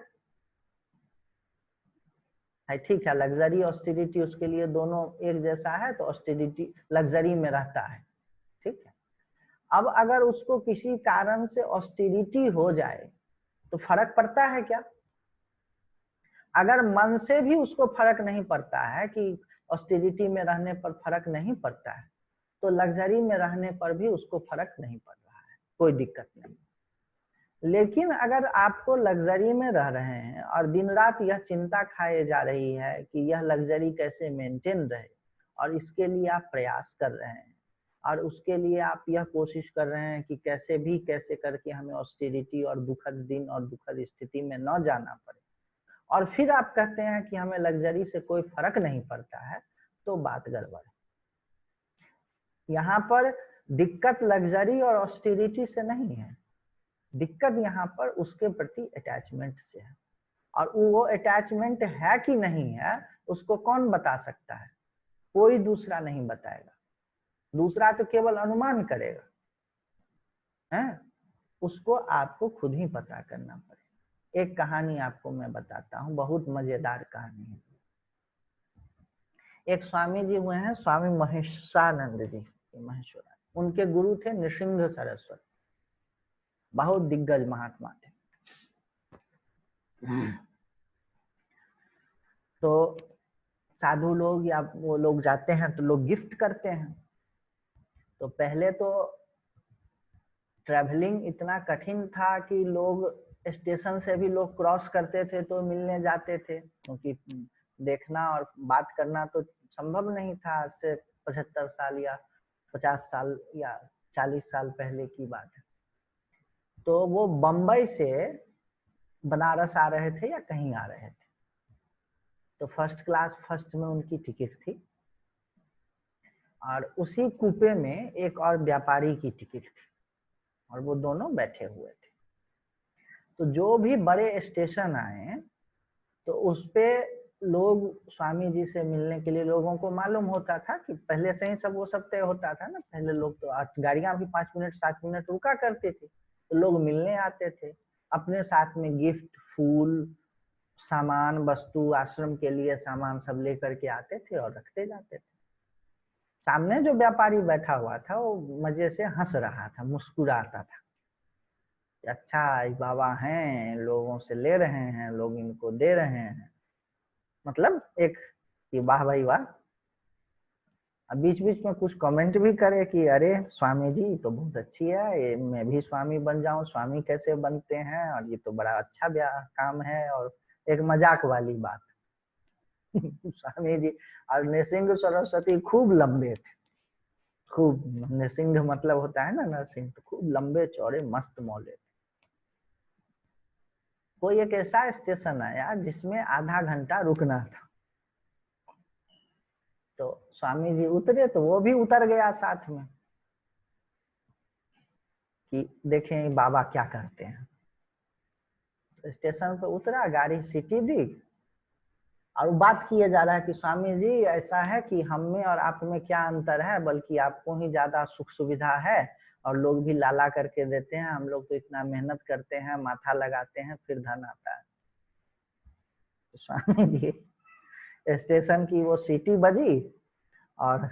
है ठीक है, लग्जरी ऑस्टेरिटी उसके लिए दोनों एक जैसा है, तो ऑस्टेरिटी लग्जरी में रहता है, ठीक है। अब अगर उसको किसी कारण से ऑस्टेरिटी हो जाए तो फर्क पड़ता है क्या? अगर मन से भी उसको फर्क नहीं पड़ता है कि ऑस्टेरिटी में रहने पर फर्क नहीं पड़ता है, तो लग्जरी में रहने पर भी उसको फर्क नहीं पड़ रहा है, कोई दिक्कत नहीं। लेकिन अगर आपको लग्जरी में रह रहे हैं और दिन रात यह चिंता खाए जा रही है कि यह लग्जरी कैसे मेंटेन रहे, और इसके लिए आप प्रयास कर रहे हैं और उसके लिए आप यह कोशिश कर रहे हैं कि कैसे करके हमें ऑस्टेरिटी और दुखद दिन और दुखद स्थिति में न जाना पड़े, और फिर आप कहते हैं कि हमें लग्जरी से कोई फर्क नहीं पड़ता है, तो बात गड़बड़ है। यहाँ पर दिक्कत लग्जरी और ऑस्टेरिटी से नहीं है, दिक्कत यहाँ पर उसके प्रति अटैचमेंट से है। और वो अटैचमेंट है कि नहीं है उसको कौन बता सकता है? कोई दूसरा नहीं बताएगा, दूसरा तो केवल अनुमान करेगा, है? उसको आपको खुद ही पता करना पड़ेगा। एक कहानी आपको मैं बताता हूँ, बहुत मजेदार कहानी है। एक स्वामी जी हुए हैं, स्वामी महेशानंद जी, महेश्वरा। उनके गुरु थे नृसिंह सरस्वती, बहुत दिग्गज महात्मा थे। तो साधु लोग या वो लोग जाते हैं तो लोग गिफ्ट करते हैं। तो पहले तो ट्रैवलिंग इतना कठिन था कि लोग स्टेशन से भी लोग क्रॉस करते थे तो मिलने जाते थे, क्योंकि देखना और बात करना तो संभव नहीं था। आज से 75 साल या 50 साल या 40 साल पहले की बात है। तो वो बम्बई से बनारस आ रहे थे या कहीं आ रहे थे, तो फर्स्ट क्लास फर्स्ट में उनकी टिकट थी, और उसी कूपे में एक और व्यापारी की टिकट थी, और वो दोनों बैठे हुए थे। तो जो भी बड़े स्टेशन आए तो उस पे लोग स्वामी जी से मिलने के लिए, लोगों को मालूम होता था कि पहले से ही सब वो सब तय होता था ना। पहले लोग तो गाड़ियां भी 5 मिनट 7 मिनट रुका करते थे, तो लोग मिलने आते थे, अपने साथ में गिफ्ट, फूल, सामान, वस्तु, आश्रम के लिए सामान सब लेकर के आते थे और रखते जाते थे। सामने जो व्यापारी बैठा हुआ था वो मजे से हंस रहा था, मुस्कुराता था, अच्छा बाबा हैं, लोगों से ले रहे हैं, लोग इनको दे रहे हैं, मतलब एक कि वाह भाई वाह। अब बीच बीच में कुछ कमेंट भी करे कि अरे स्वामी जी तो बहुत अच्छी है, ये मैं भी स्वामी बन जाऊं, स्वामी कैसे बनते हैं, और ये तो बड़ा अच्छा काम है, और एक मजाक वाली बात। स्वामी जी और नृसिंह सरस्वती खूब लंबे थे, खूब, नृसिंह मतलब होता है ना नरसिंह, तो खूब लंबे चौड़े मस्त मौले। कोई एक ऐसा स्टेशन आया जिसमें आधा घंटा रुकना था, तो स्वामी जी उतरे तो वो भी उतर गया साथ में कि देखें बाबा क्या करते हैं। तो स्टेशन पे उतरा, गाड़ी सीटी दी, और बात किया जा रहा है कि स्वामी जी ऐसा है कि हम में और आप में क्या अंतर है, बल्कि आपको ही ज्यादा सुख सुविधा है, और लोग भी लाला करके देते हैं, हम लोग तो इतना मेहनत करते हैं, माथा लगाते हैं, फिर धन आता है। तो स्वामी जी स्टेशन की वो सीटी बजी और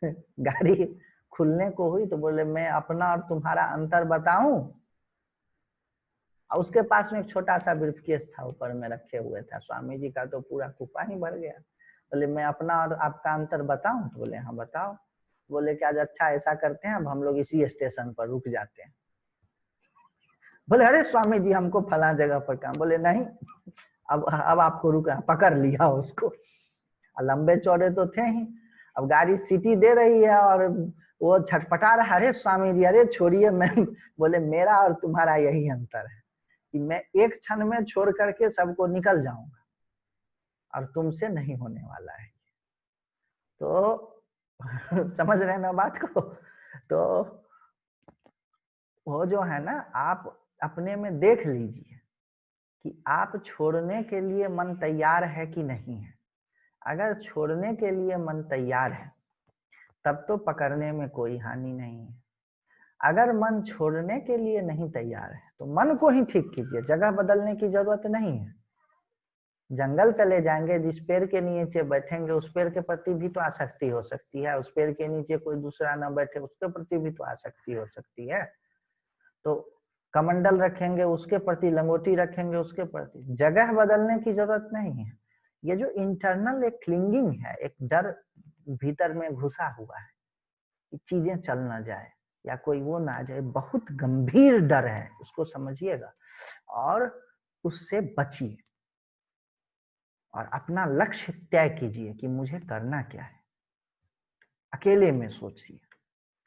गाड़ी खुलने को हुई, तो बोले मैं अपना और तुम्हारा अंतर बताऊं। और उसके पास में एक छोटा सा ब्रीफकेस था, ऊपर में रखे हुए था, स्वामी जी का तो पूरा कुपा ही भर गया। बोले मैं अपना और आपका अंतर बताऊं, तो बोले हाँ बताओ। बोले कि आज अच्छा ऐसा करते हैं, अब हम लोग इसी स्टेशन पर रुक जाते हैं। बोले अरे स्वामी जी हमको फला जगह पर काम। बोले नहीं, अब आपको रुका, पकड़ लिया उसको। लंबे चौड़े तो थे ही, अब गाड़ी सीटी दे रही है और वो छटपटा रहा, अरे स्वामी जी अरे छोड़िए, मैं बोले मेरा और तुम्हारा यही अंतर है कि मैं एक क्षण में छोड़ करके सबको निकल जाऊंगा, और तुमसे नहीं होने वाला है। तो समझ रहे हैं ना बात को। तो वो जो है ना, आप अपने में देख लीजिए कि आप छोड़ने के लिए मन तैयार है कि नहीं है। अगर छोड़ने के लिए मन तैयार है तब तो पकड़ने में कोई हानि नहीं है। अगर मन छोड़ने के लिए नहीं तैयार है तो मन को ही ठीक कीजिए, जगह बदलने की जरूरत नहीं है। जंगल चले जाएंगे, जिस पेड़ के नीचे बैठेंगे उस पेड़ के प्रति भी तो आसक्ति हो सकती है, उस पेड़ के नीचे कोई दूसरा ना बैठे उसके प्रति भी तो आसक्ति हो सकती है। तो कमंडल रखेंगे उसके प्रति, लंगोटी रखेंगे उसके प्रति, जगह बदलने की जरूरत नहीं है। ये जो इंटरनल एक क्लिंगिंग है, एक डर भीतर में घुसा हुआ है कि चीजें चल ना जाए या कोई वो ना आ जाए, बहुत गंभीर डर है, उसको समझिएगा और उससे बचिए, और अपना लक्ष्य तय कीजिए कि मुझे करना क्या है। अकेले में सोचिए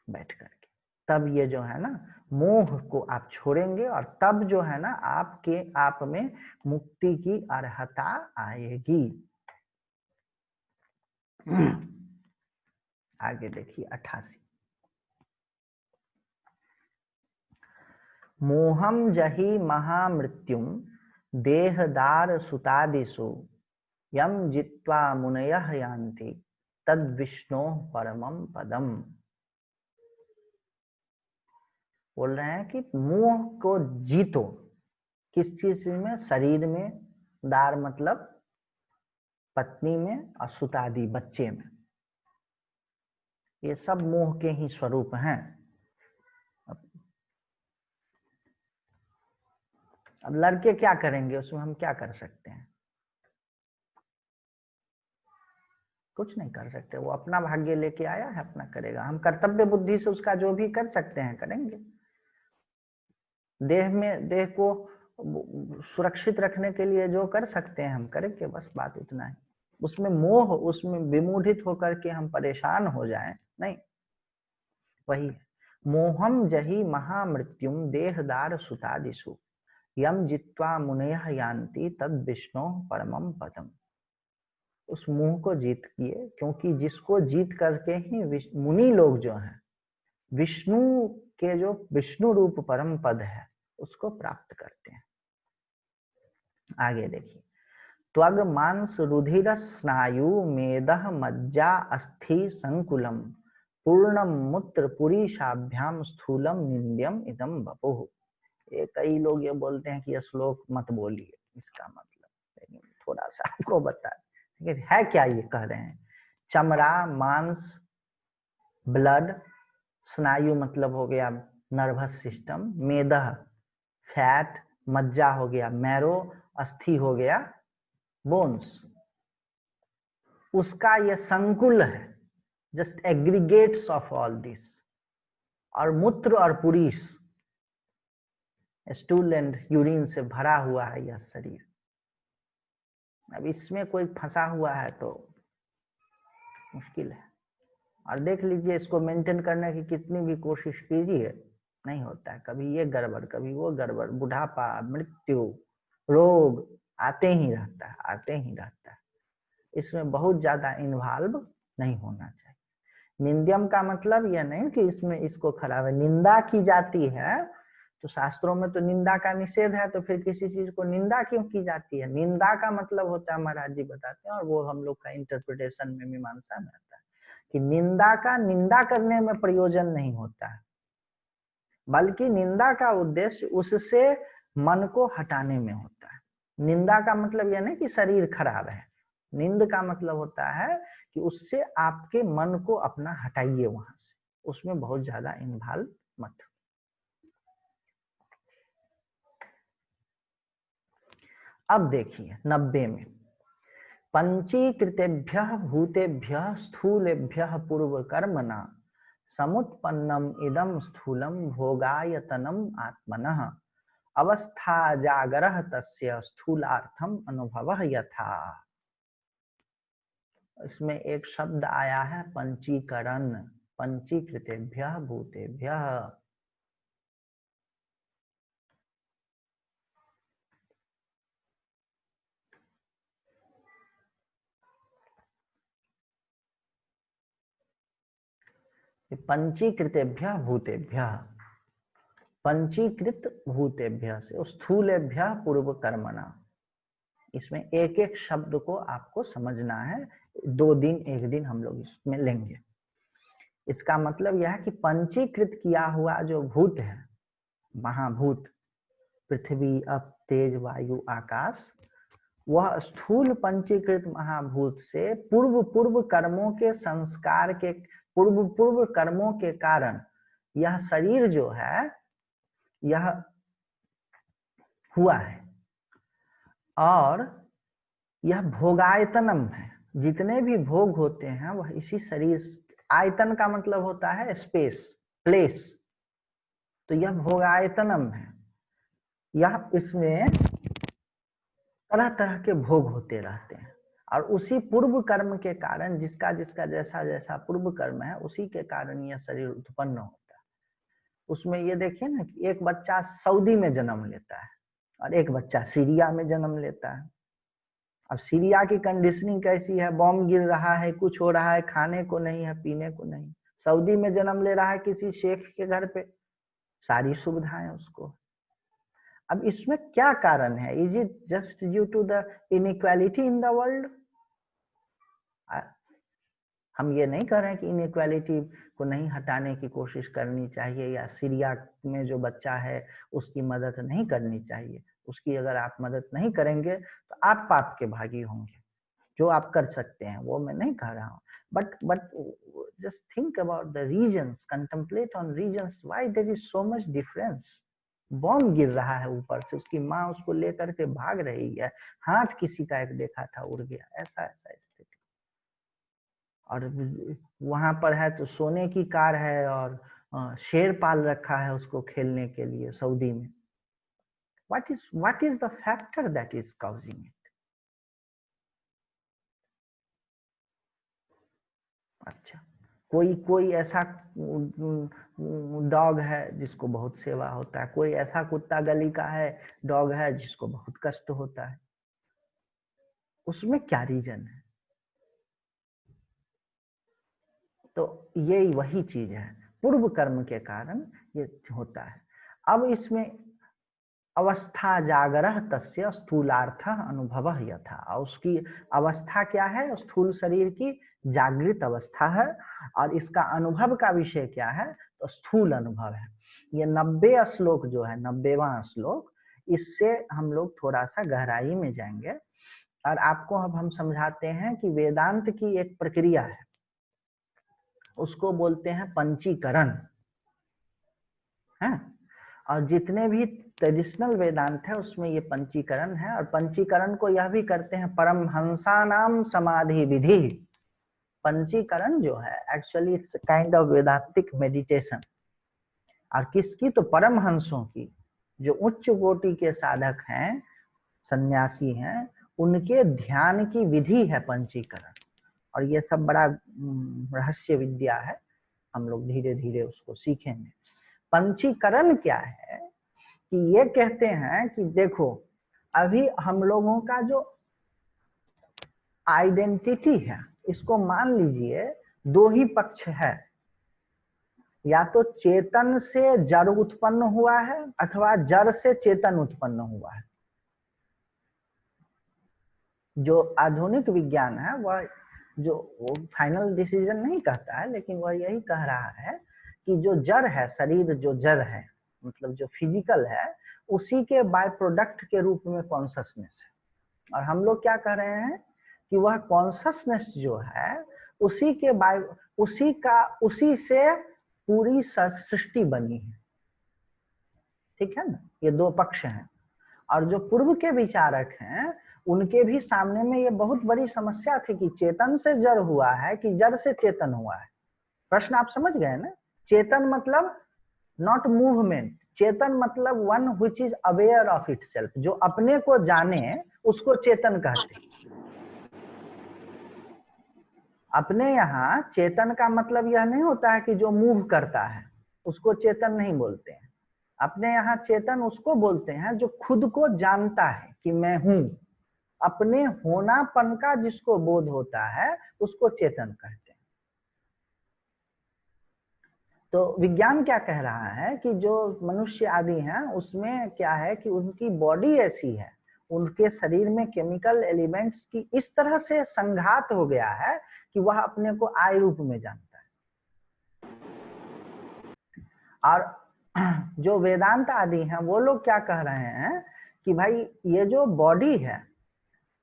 बैठ करके, तब ये जो है ना मोह को आप छोड़ेंगे, और तब जो है ना आपके आप में मुक्ति की अर्हता आएगी। आगे देखिए 88। मोहम जहि महामृत्युम देहदार सुतादिषु यम जित्वा मुनयः यान्ति तद विष्णो परमम पदम। बोल रहे हैं कि मोह को जीतो, किस चीज में, शरीर में, दार मतलब पत्नी में, और सुतादि बच्चे में। ये सब मोह के ही स्वरूप हैं। अब लड़के क्या करेंगे, उसमें हम क्या कर सकते हैं? कुछ नहीं कर सकते, वो अपना भाग्य लेके आया है, अपना करेगा। हम कर्तव्य बुद्धि से उसका जो भी कर सकते हैं करेंगे। देह को सुरक्षित रखने के लिए जो कर सकते हैं हम करेंगे, बस बात इतना है। उसमें मोह, उसमें विमूढ़ित होकर के हम परेशान हो जाएं, नहीं। वही मोहम जहि महामृत्युम देहदार सुतादिषु यम जित्वा मुनयः यान्ति तद विष्णु परमम पदम। उस मोह को जीतिए, क्योंकि जिसको जीत करके ही मुनि लोग जो हैं विष्णु के जो विष्णु रूप परम पद है उसको प्राप्त करते हैं। आगे देखिए, त्वग मांस रुधिर स्नायु मेदह मज्जा अस्थि संकुलम पूर्णम मूत्र पुरीशाभ्याम स्थूलम निंद्यम इदम बपुः। ये कई लोग ये बोलते हैं कि ये श्लोक मत बोलिए, इसका मतलब, लेकिन थोड़ा सा आपको बता है क्या ये कह रहे हैं। चमड़ा, मांस, ब्लड, स्नायु मतलब हो गया नर्वस सिस्टम, मेदह फैट, मज्जा हो गया मैरो, अस्थि हो गया बोन्स, उसका यह संकुल है, just aggregates of all this. और मूत्र और पुरीष, स्टूल एंड यूरिन से भरा हुआ है यह शरीर। अब इसमें कोई फंसा हुआ है तो मुश्किल है। और देख लीजिए, इसको मेंटेन करने की कितनी भी कोशिश कीजिए नहीं होता है। कभी ये गड़बड़, कभी वो गड़बड़, बुढ़ापा, मृत्यु, रोग आते ही रहता है, आते ही रहता है। इसमें बहुत ज्यादा इन्वॉल्व नहीं होना चाहिए। निंद्यम का मतलब यह नहीं कि इसमें इसको खराब है, निंदा की जाती है तो शास्त्रों में तो निंदा का निषेध है, तो फिर किसी चीज को निंदा क्यों की जाती है? निंदा का मतलब होता है, महाराज जी बताते हैं, और वो हम लोग का इंटरप्रिटेशन में मीमांसा में आता है कि निंदा का निंदा करने में प्रयोजन नहीं होता है, बल्कि निंदा का उद्देश्य उससे मन को हटाने में होता है। निंदा का मतलब यह नहीं कि शरीर खराब है, निंद का मतलब होता है कि उससे आपके मन को अपना हटाइए वहां से, उसमें बहुत ज्यादा इन्वॉल्व मत। अब देखिए 90 में, पंचीकृतेभ्यः भूतेभ्यः स्थूलेभ्यः पूर्व कर्मणा समुत्पन्नम इदम स्थूलम भोगायतनम आत्मनः अवस्था जागरः तस्य स्थूलार्थम अनुभवः यथा। इसमें एक शब्द आया है पंचीकरण, पंचीकृतेभ्यः भूतेभ्यः। पंचीकृतेभ्यः भूतेभ्यः, पंचीकृत भूतेभ्यः से स्थूलेभ्यः पूर्व कर्मणा। इसमें एक एक शब्द को आपको समझना है, 2 दिन 1 दिन हम लोग इसमें लेंगे। इसका मतलब यह है कि पंचीकृत किया हुआ जो भूत है, महाभूत, पृथ्वी, अप, तेज, वायु, आकाश, वह स्थूल पंचीकृत महाभूत से पूर्व पूर्व कर्मों के संस्कार के, पूर्व पूर्व कर्मों के कारण यह शरीर जो है यह हुआ है, और यह भोगायतनम है। जितने भी भोग होते हैं वह इसी शरीर, आयतन का मतलब होता है स्पेस, प्लेस, तो यह भोगायतनम है। यह इसमें तरह तरह के भोग होते रहते हैं, और उसी पूर्व कर्म के कारण, जिसका जिसका जैसा जैसा पूर्व कर्म है उसी के कारण यह शरीर उत्पन्न होता है। उसमें ये देखिए ना कि एक बच्चा सऊदी में जन्म लेता है और एक बच्चा सीरिया में जन्म लेता है। अब सीरिया की कंडीशनिंग कैसी है, बॉम्ब गिर रहा है, कुछ हो रहा है, खाने को नहीं है, पीने को नहीं। सऊदी में जन्म ले रहा है किसी शेख के घर पे, सारी सुविधाएं उसको। अब इसमें क्या कारण है? Is it just due to the inequality in the world? हम ये नहीं कर रहे हैं कि इनइक्वालिटी को नहीं हटाने की कोशिश करनी चाहिए, या सीरिया में जो बच्चा है उसकी मदद नहीं करनी चाहिए। उसकी अगर आप मदद नहीं करेंगे तो आप पाप के भागी होंगे। जो आप कर सकते हैं वो मैं नहीं कह रहा हूँ, but just think about the regions, contemplate on regions, why there is so much difference. Bomb गिर रहा है ऊपर से, उसकी माँ उसको लेकर के भाग रही है, हाथ किसी का एक देखा था उड़ गया, ऐसा ऐसा स्थिति। और वहां पर है तो सोने की कार है और शेर पाल रखा है उसको खेलने के लिए सऊदी में। what is the factor that is causing it? अच्छा, कोई ऐसा डॉग है जिसको बहुत सेवा होता है, कोई ऐसा कुत्ता गली का है डॉग है जिसको बहुत कष्ट होता है, उसमें क्या रीजन है? तो ये वही चीज है, पूर्व कर्म के कारण ये होता है। अब इसमें अवस्था जागरह तस्य स्थूलार्थ अनुभव यथा, उसकी अवस्था क्या है? स्थूल शरीर की जागृत अवस्था है, और इसका अनुभव का विषय क्या है? तो स्थूल अनुभव है। ये 90 श्लोक जो है, 90वां श्लोक, इससे हम लोग थोड़ा सा गहराई में जाएंगे और आपको अब हम समझाते हैं कि वेदांत की एक प्रक्रिया है, उसको बोलते हैं पंचीकरण है। और जितने भी ट्रेडिशनल वेदांत है उसमें ये पंचीकरण है, और पंचीकरण को यह भी करते हैं परमहंसानाम समाधि विधि। पंचीकरण जो है actually it's kind of वेदांतिक meditation, और किसकी? तो परमहंसों की, जो उच्च कोटि के साधक हैं, सन्यासी हैं, उनके ध्यान की विधि है पंचीकरण। और ये सब बड़ा रहस्य विद्या है, हम लोग धीरे धीरे उसको सीखेंगे। पंचीकरण क्या है कि ये कहते हैं कि देखो, अभी हम लोगों का जो आइडेंटिटी है, इसको मान लीजिए दो ही पक्ष है, या तो चेतन से जड़ उत्पन्न हुआ है अथवा जड़ से चेतन उत्पन्न हुआ है। जो आधुनिक विज्ञान है वह जो फाइनल डिसीजन नहीं कहता है, लेकिन वह यही कह रहा है कि जो जड़ है, शरीर जो जड़ है, मतलब जो फिजिकल है, उसी के बाय प्रोडक्ट के रूप में कॉन्शसनेस है। और हम लोग क्या कह रहे हैं कि वह कॉन्शसनेस जो है उसी के बाय उसी से पूरी सृष्टि बनी है, ठीक है ना। ये दो पक्ष हैं, और जो पूर्व के विचारक हैं उनके भी सामने में ये बहुत बड़ी समस्या थी कि चेतन से जड़ हुआ है कि जड़ से चेतन हुआ है। प्रश्न आप समझ गए ना? चेतन मतलब नॉट मूवमेंट, चेतन मतलब one which is aware of itself, जो अपने को जाने उसको चेतन कहते हैं। अपने यहाँ चेतन का मतलब यह नहीं होता है कि जो मूव करता है उसको चेतन नहीं बोलते हैं। अपने यहाँ चेतन उसको बोलते हैं जो खुद को जानता है कि मैं हूं, अपने होनापन का जिसको बोध होता है उसको चेतन कहते हैं। तो विज्ञान क्या कह रहा है कि जो मनुष्य आदि हैं उसमें क्या है कि उनकी बॉडी ऐसी है, उनके शरीर में केमिकल एलिमेंट्स की इस तरह से संघात हो गया है कि वह अपने को आय रूप में जानता है। और जो वेदांत आदि हैं वो लोग क्या कह रहे हैं कि भाई ये जो बॉडी है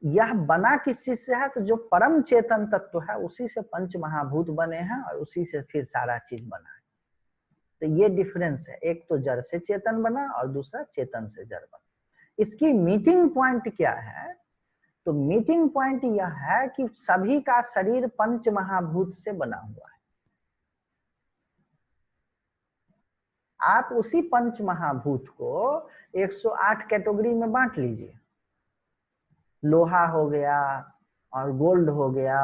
यह बना किस चीज से है? तो जो परम चेतन तत्व है उसी से पंच महाभूत बने हैं और उसी से फिर सारा चीज बना है। तो ये डिफरेंस है, एक तो जड़ से चेतन बना और दूसरा चेतन से जड़ बना। इसकी मीटिंग पॉइंट क्या है? तो मीटिंग पॉइंट यह है कि सभी का शरीर पंच महाभूत से बना हुआ है। आप उसी पंच महाभूत को 108 कैटेगरी में बांट लीजिए, लोहा हो गया और गोल्ड हो गया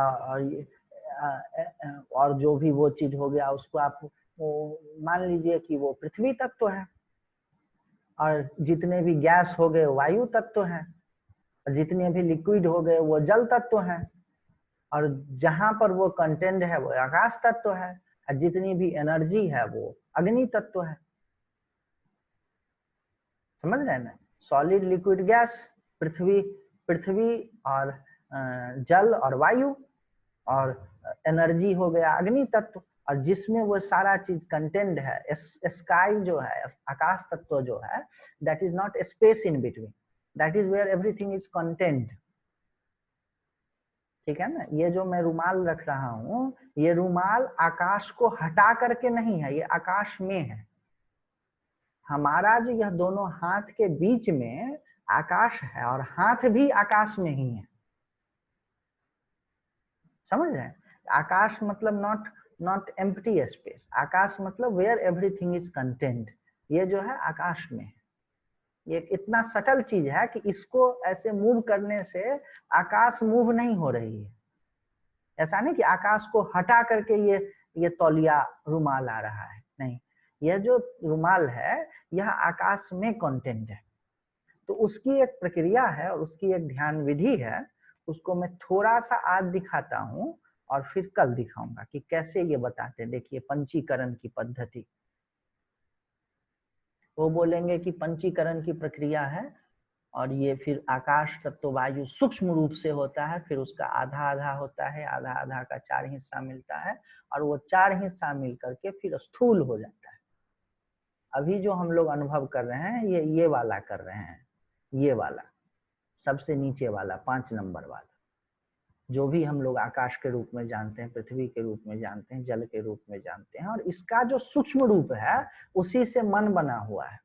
और जो भी वो चीज हो गया उसको आप मान लीजिए कि वो पृथ्वी तत्व है, और जितने भी गैस हो गए वायु तत्व है, और जितने भी लिक्विड हो गए वो जल तत्व है, और जहां पर वो कंटेंट है वो आकाश तत्व है, और जितनी भी एनर्जी है वो अग्नि तत्व है। समझ रहे हैं ना? सॉलिड लिक्विड गैस, पृथ्वी और जल और वायु, और एनर्जी हो गया अग्नि तत्व, और जिसमें वो सारा चीज कंटेंट है। स्काई जो है, आकाश तत्व जो है, that is not space in between, that is where everything is content, ठीक है ना। ये जो मैं रुमाल रख रहा हूँ, ये रुमाल आकाश को हटा करके नहीं है, ये आकाश में है। हमारा जो यह दोनों हाथ के बीच में आकाश है और हाथ भी आकाश में ही है, समझ रहे हैं। आकाश मतलब नॉट एम्प्टी स्पेस, आकाश मतलब वेयर एवरीथिंग इज कंटेंट। ये जो है आकाश में है। ये इतना सटल चीज है कि इसको ऐसे मूव करने से आकाश मूव नहीं हो रही है। ऐसा नहीं कि आकाश को हटा करके ये तौलिया रुमाल आ रहा है, नहीं। यह जो रुमाल है यह आकाश में कंटेंट है। तो उसकी एक प्रक्रिया है और उसकी एक ध्यान विधि है, उसको मैं थोड़ा सा आज दिखाता हूँ और फिर कल दिखाऊंगा कि कैसे ये बताते हैं। देखिए पंचीकरण की पद्धति, वो बोलेंगे कि पंचीकरण की प्रक्रिया है और ये फिर आकाश तत्व वायु सूक्ष्म रूप से होता है, फिर उसका आधा आधा होता है, आधा आधा का 4 हिस्सा मिलता है और वो 4 हिस्सा मिल करके फिर स्थूल हो जाता है। अभी जो हम लोग अनुभव कर रहे हैं ये वाला कर रहे हैं, ये वाला सबसे नीचे वाला 5 नंबर वाला, जो भी हम लोग आकाश के रूप में जानते हैं, पृथ्वी के रूप में जानते हैं, जल के रूप में जानते हैं। और इसका जो सूक्ष्म रूप है उसी से मन बना हुआ है।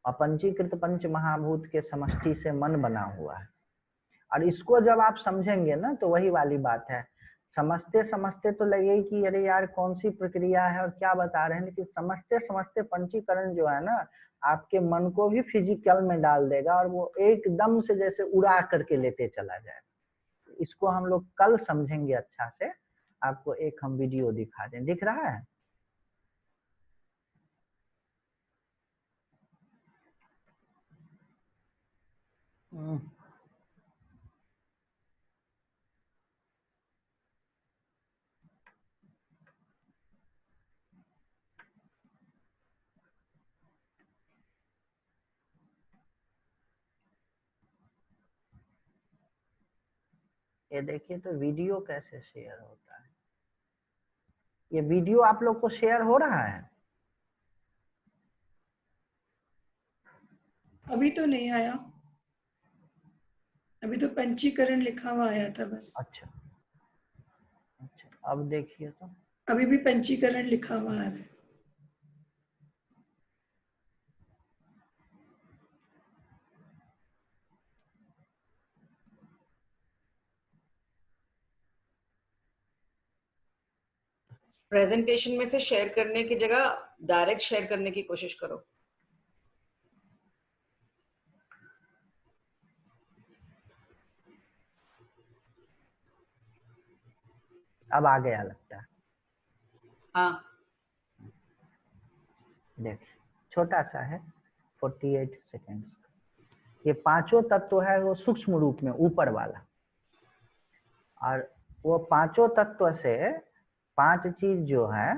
अपंचीकृत पंच महाभूत के समष्टि से मन बना हुआ है। और इसको जब आप समझेंगे ना तो वही वाली बात है, समझते समझते तो लगे कि अरे यार कौन सी प्रक्रिया है और क्या बता रहे हैं, लेकिन समझते समझते पंचीकरण जो है ना आपके मन को भी फिजिकल में डाल देगा और वो एकदम से जैसे उड़ा करके लेते चला जाएगा। इसको हम लोग कल समझेंगे अच्छा से। आपको एक हम वीडियो दिखा दें, दिख रहा है? ये देखिए तो वीडियो कैसे शेयर होता है। ये वीडियो आप लोग को शेयर हो रहा है? अभी तो नहीं आया, अभी तो पंचीकरण लिखा हुआ आया था बस। अच्छा अच्छा, अब देखिए तो अभी भी पंचीकरण लिखा हुआ है। प्रेजेंटेशन में से शेयर करने की जगह डायरेक्ट शेयर करने की कोशिश करो। अब आ गया लगता है। हाँ देखिए छोटा सा है, 48 सेकेंड्स। ये पांचों तत्व है वो सूक्ष्म रूप में ऊपर वाला, और वो पांचों तत्व से 5 चीज जो है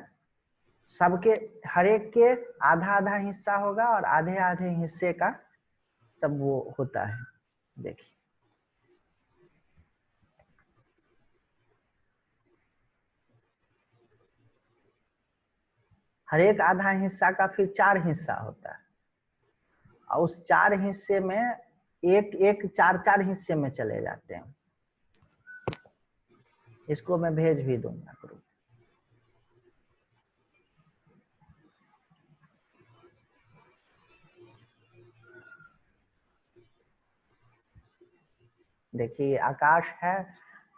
सबके हर एक के आधा आधा हिस्सा होगा और आधे आधे हिस्से का तब वो होता है। देखिए हर एक आधा हिस्सा का फिर 4 हिस्सा होता है और उस 4 हिस्से में एक एक 4 हिस्से में चले जाते हैं। इसको मैं भेज भी दूंगा ग्रुप। देखिए आकाश है,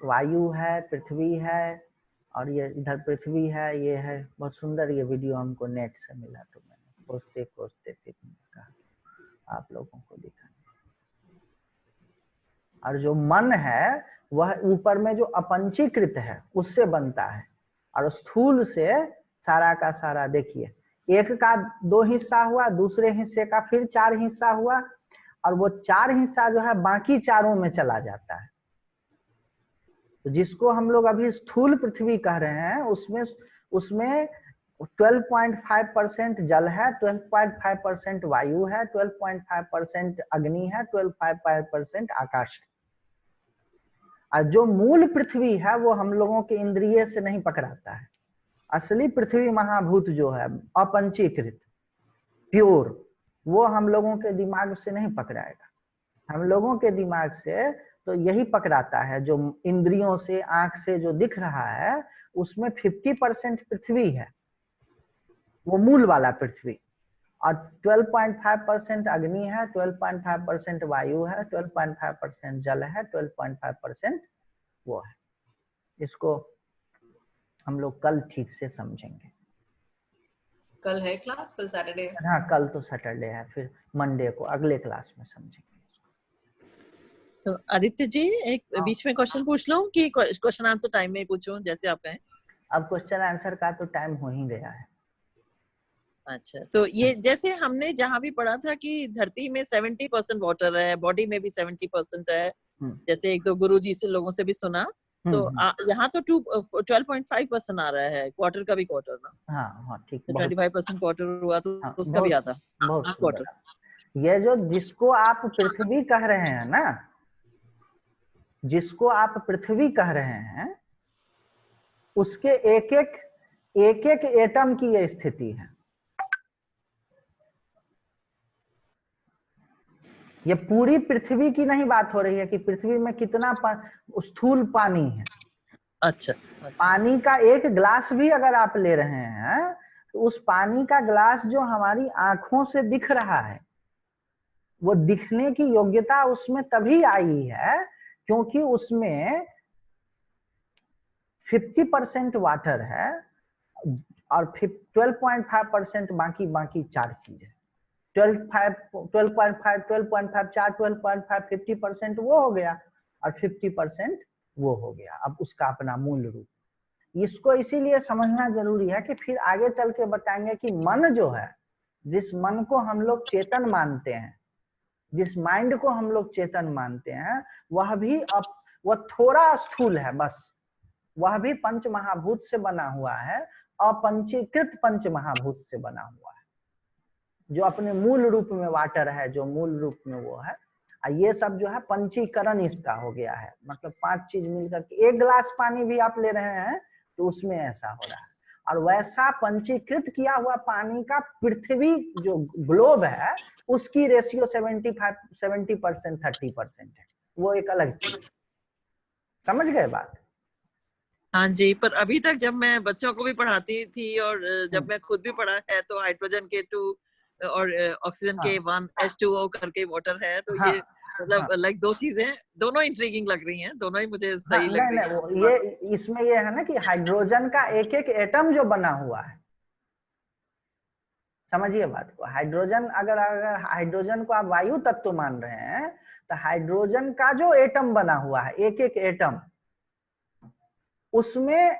वायु है, पृथ्वी है और ये इधर पृथ्वी है, ये है। बहुत सुंदर ये वीडियो हमको नेट से मिला, तो मैंने खोजते खोजते फिर कहा आप लोगों को दिखाने। और जो मन है वह ऊपर में जो अपंचीकृत है उससे बनता है और स्थूल से सारा का सारा। देखिए एक का 2 हिस्सा हुआ, दूसरे हिस्से का फिर 4 हिस्सा हुआ और वो 4 हिस्सा जो है बाकी चारों में चला जाता है। तो जिसको हम लोग अभी स्थूल पृथ्वी कह रहे हैं उसमें 12.5% जल है, 12.5% वायु है, 12.5% अग्नि है, 12.5% आकाश है। और जो मूल पृथ्वी है वो हम लोगों के इंद्रिय से नहीं पकड़ाता है। असली पृथ्वी महाभूत जो है अपंचीकृत प्योर, वो हम लोगों के दिमाग से नहीं पकड़ाएगा। हम लोगों के दिमाग से तो यही पकड़ाता है, जो इंद्रियों से, आंख से जो दिख रहा है उसमें 50% पृथ्वी है, वो मूल वाला पृथ्वी, और 12.5% अग्नि है, 12.5% वायु है, 12.5% जल है, 12.5% वो है। इसको हम लोग कल ठीक से समझेंगे। कल है क्लास, कल सैटरडे है। हाँ, कल तो सैटरडे है, फिर मंडे को अगले क्लास में समझेंगे। तो आदित्य जी एक हाँ। बीच में क्वेश्चन पूछ लूं कि क्वेश्चन आंसर टाइम में पूछूं, जैसे आप कहें। अब क्वेश्चन आंसर का तो टाइम हो ही गया है। अच्छा, तो ये जैसे हमने जहाँ भी पढ़ा था कि धरती में 70% वाटर है, बॉडी में भी 70% है, जैसे एक दो गुरुजी से लोगों से भी सुना, तो यहाँ तो 12.5% आ रहा है, क्वार्टर का भी क्वार्टर ना। हाँ हाँ, ठीक, तो बहुत 25% क्वार्टर हुआ तो हाँ, उसका भी आता बहुत क्वार्टर। ये जो जिसको आप पृथ्वी कह रहे हैं ना, जिसको आप पृथ्वी कह रहे हैं, उसके एक एक एटम की ये स्थिति है। ये पूरी पृथ्वी की नहीं बात हो रही है कि पृथ्वी में कितना स्थूल पानी है। अच्छा, पानी का एक ग्लास भी अगर आप ले रहे हैं तो उस पानी का ग्लास जो हमारी आंखों से दिख रहा है, वो दिखने की योग्यता उसमें तभी आई है क्योंकि उसमें 50% वाटर है और 12.5% बाकी चार चीज है। 12.5 4 12.5 50% वो हो गया और 50% वो हो गया। अब उसका अपना मूल रूप, इसको इसीलिए समझना जरूरी है कि फिर आगे चल के बताएंगे कि मन जो है, जिस मन को हम लोग चेतन मानते हैं, जिस माइंड को हम लोग चेतन मानते हैं, वह भी वह थोड़ा स्थूल है बस। वह भी पंच महाभूत से बना हुआ है, अपंचीकृत पंच महाभूत से बना हुआ है, जो अपने मूल रूप में वाटर है, जो मूल रूप में वो है। ये सब जो है पंचीकरण इसका हो गया है, मतलब 5 चीज मिलकर के एक गिलास पानी भी आप ले रहे हैं तो उसमें ऐसा हो रहा है। और वैसा पंचीकृत किया हुआ पानी का पृथ्वी जो ग्लोब है, उसकी रेशियो 70% 30% है, वो एक अलग चीज। समझ गए बात? हाँ जी, पर अभी तक जब मैं बच्चों को भी पढ़ाती थी और जब मैं खुद भी पढ़ा है, तो हाइड्रोजन के 2 और ऑक्सीजन के 1 H2O करके वाटर है, तो ये मतलब लाइक दो चीजें, दोनों इंट्रिगिंग लग रही हैं, दोनों ही मुझे सही लग रही है। ये इसमें ये है ना कि हाइड्रोजन का एक एटम जो बना हुआ है, समझिए बात को। हाइड्रोजन अगर हाइड्रोजन को आप वायु तत्व मान रहे हैं, तो हाइड्रोजन का जो एटम बना हुआ है, एक एटम, उसमें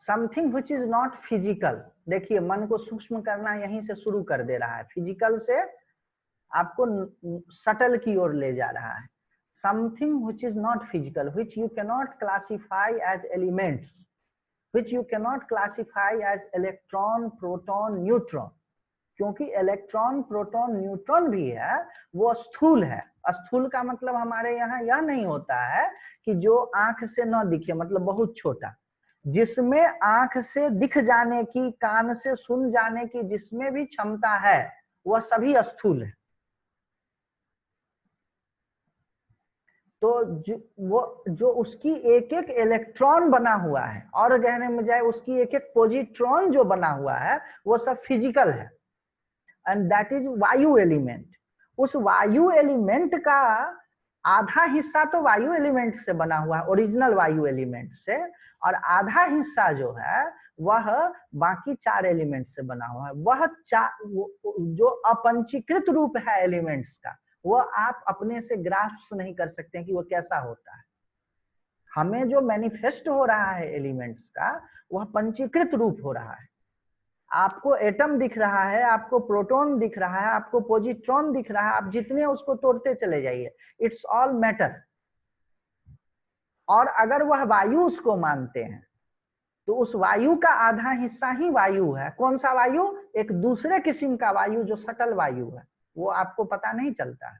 something which is not physical. देखिए, मन को सूक्ष्म करना यहीं से शुरू कर दे रहा है, फिजिकल से आपको सटल की ओर ले जा रहा है। Something which is not physical, which you can not classify as elements, which you can not classify as electron, proton, neutron. क्योंकि इलेक्ट्रॉन, प्रोटॉन, न्यूट्रॉन भी है, वो स्थूल है। स्थूल का मतलब हमारे यहाँ यह नहीं होता है कि जो आंख से न दिखे, मतलब बहुत छोटा, जिसमें आंख से दिख जाने की, कान से सुन जाने की जिसमें भी क्षमता है, वह सभी स्थूल है। तो जो उसकी एक इलेक्ट्रॉन बना हुआ है, और कहने में जाए उसकी एक पॉजिट्रॉन जो बना हुआ है, वो सब फिजिकल है, एंड दैट इज वायु एलिमेंट। उस वायु एलिमेंट का आधा हिस्सा तो वायु एलिमेंट से बना हुआ है, ओरिजिनल वायु एलिमेंट से, और आधा हिस्सा जो है वह बाकी 4 एलिमेंट से बना हुआ है। वह जो अपंचीकृत रूप है एलिमेंट्स का, वह आप अपने से ग्रास्प नहीं कर सकते हैं कि वह कैसा होता है। हमें जो मैनिफेस्ट हो रहा है एलिमेंट्स का, वह पंचीकृत रूप हो रहा है। आपको एटम दिख रहा है, आपको प्रोटॉन दिख रहा है, आपको पॉजिट्रॉन दिख रहा है, आप जितने उसको तोड़ते चले जाइए, इट्स ऑल मैटर। और अगर वह वायु उसको मानते हैं, तो उस वायु का आधा हिस्सा ही वायु है। कौन सा वायु? एक दूसरे किस्म का वायु जो सटल वायु है, वो आपको पता नहीं चलता है।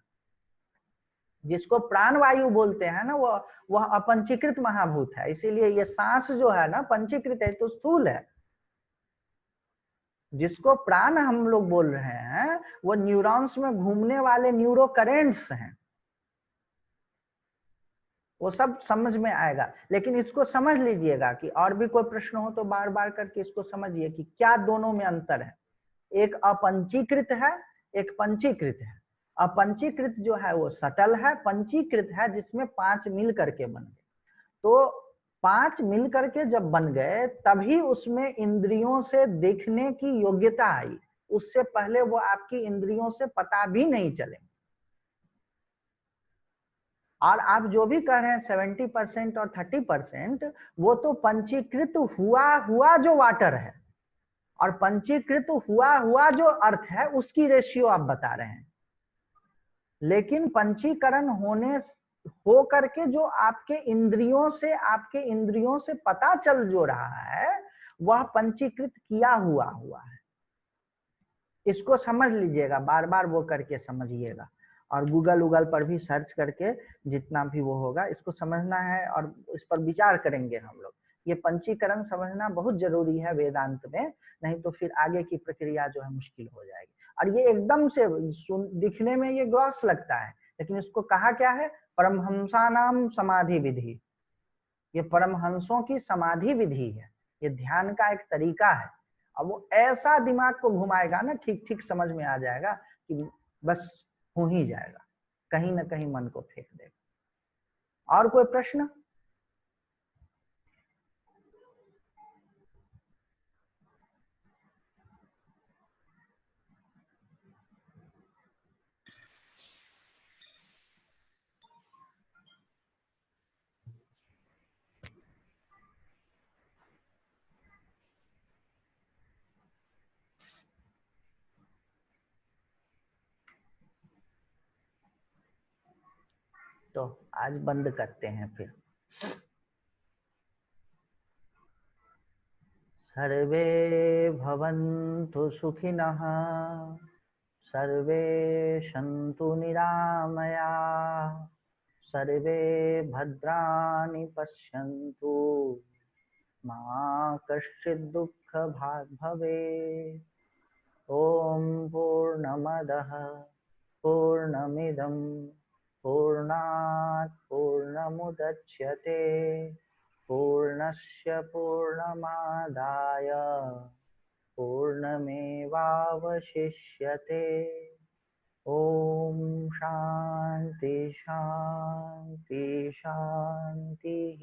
जिसको प्राण वायु बोलते हैं ना, वह अपंचीकृत महाभूत है। इसीलिए ये सांस जो है ना, पंचीकृत है तो स्थूल है। जिसको प्राण हम लोग बोल रहे हैं, वो न्यूरॉन्स में घूमने वाले न्यूरो करेंट्स हैं। वो सब समझ में आएगा। लेकिन इसको समझ लीजिएगा कि और भी कोई प्रश्न हो तो बार बार करके इसको समझिए कि क्या दोनों में अंतर है। एक अपंचीकृत है, एक पंचीकृत है। अपंचीकृत जो है वो सटल है, पंचीकृत है जिसमें 5 मिल करके बन गए। तो 5 मिल करके जब बन गए तभी उसमें इंद्रियों से देखने की योग्यता आई, उससे पहले वो आपकी इंद्रियों से पता भी नहीं चले। और आप जो भी कह रहे हैं 70% और 30%, वो तो पंचीकृत हुआ जो वाटर है, और पंचीकृत हुआ जो अर्थ है उसकी रेशियो आप बता रहे हैं। लेकिन पंचीकरण हो करके जो आपके इंद्रियों से पता चल जो रहा है वह पंचीकृत किया हुआ है। इसको समझ लीजिएगा, बार बार वो करके समझिएगा, और गूगल पर भी सर्च करके जितना भी वो होगा इसको समझना है और इस पर विचार करेंगे हम लोग। ये पंचीकरण समझना बहुत जरूरी है वेदांत में, नहीं तो फिर आगे की प्रक्रिया जो है मुश्किल हो जाएगी। और ये एकदम से दिखने में ये ग्रॉस लगता है, लेकिन इसको कहा क्या है? परमहंसानाम समाधि विधि। ये परमहंसों की समाधि विधि है, ये ध्यान का एक तरीका है। अब वो ऐसा दिमाग को घुमाएगा ना, ठीक ठीक समझ में आ जाएगा कि बस हो ही जाएगा, कहीं ना कहीं मन को फेंक देगा। और कोई प्रश्न? तो आज बंद करते हैं फिर। सर्वे भवन्तु सुखिनः, सर्वे सन्तु निरामया, सर्वे भद्राणि पश्यन्तु, मा कश्चित् दुःखभाग् भवेत्। ॐ पूर्णमदः पूर्णमिदं पूर्णात् पूर्णमुदच्यते, पूर्णस्य पूर्णमादाय पूर्णमेवावशिष्यते। ॐ शान्ति शान्ति शान्तिः।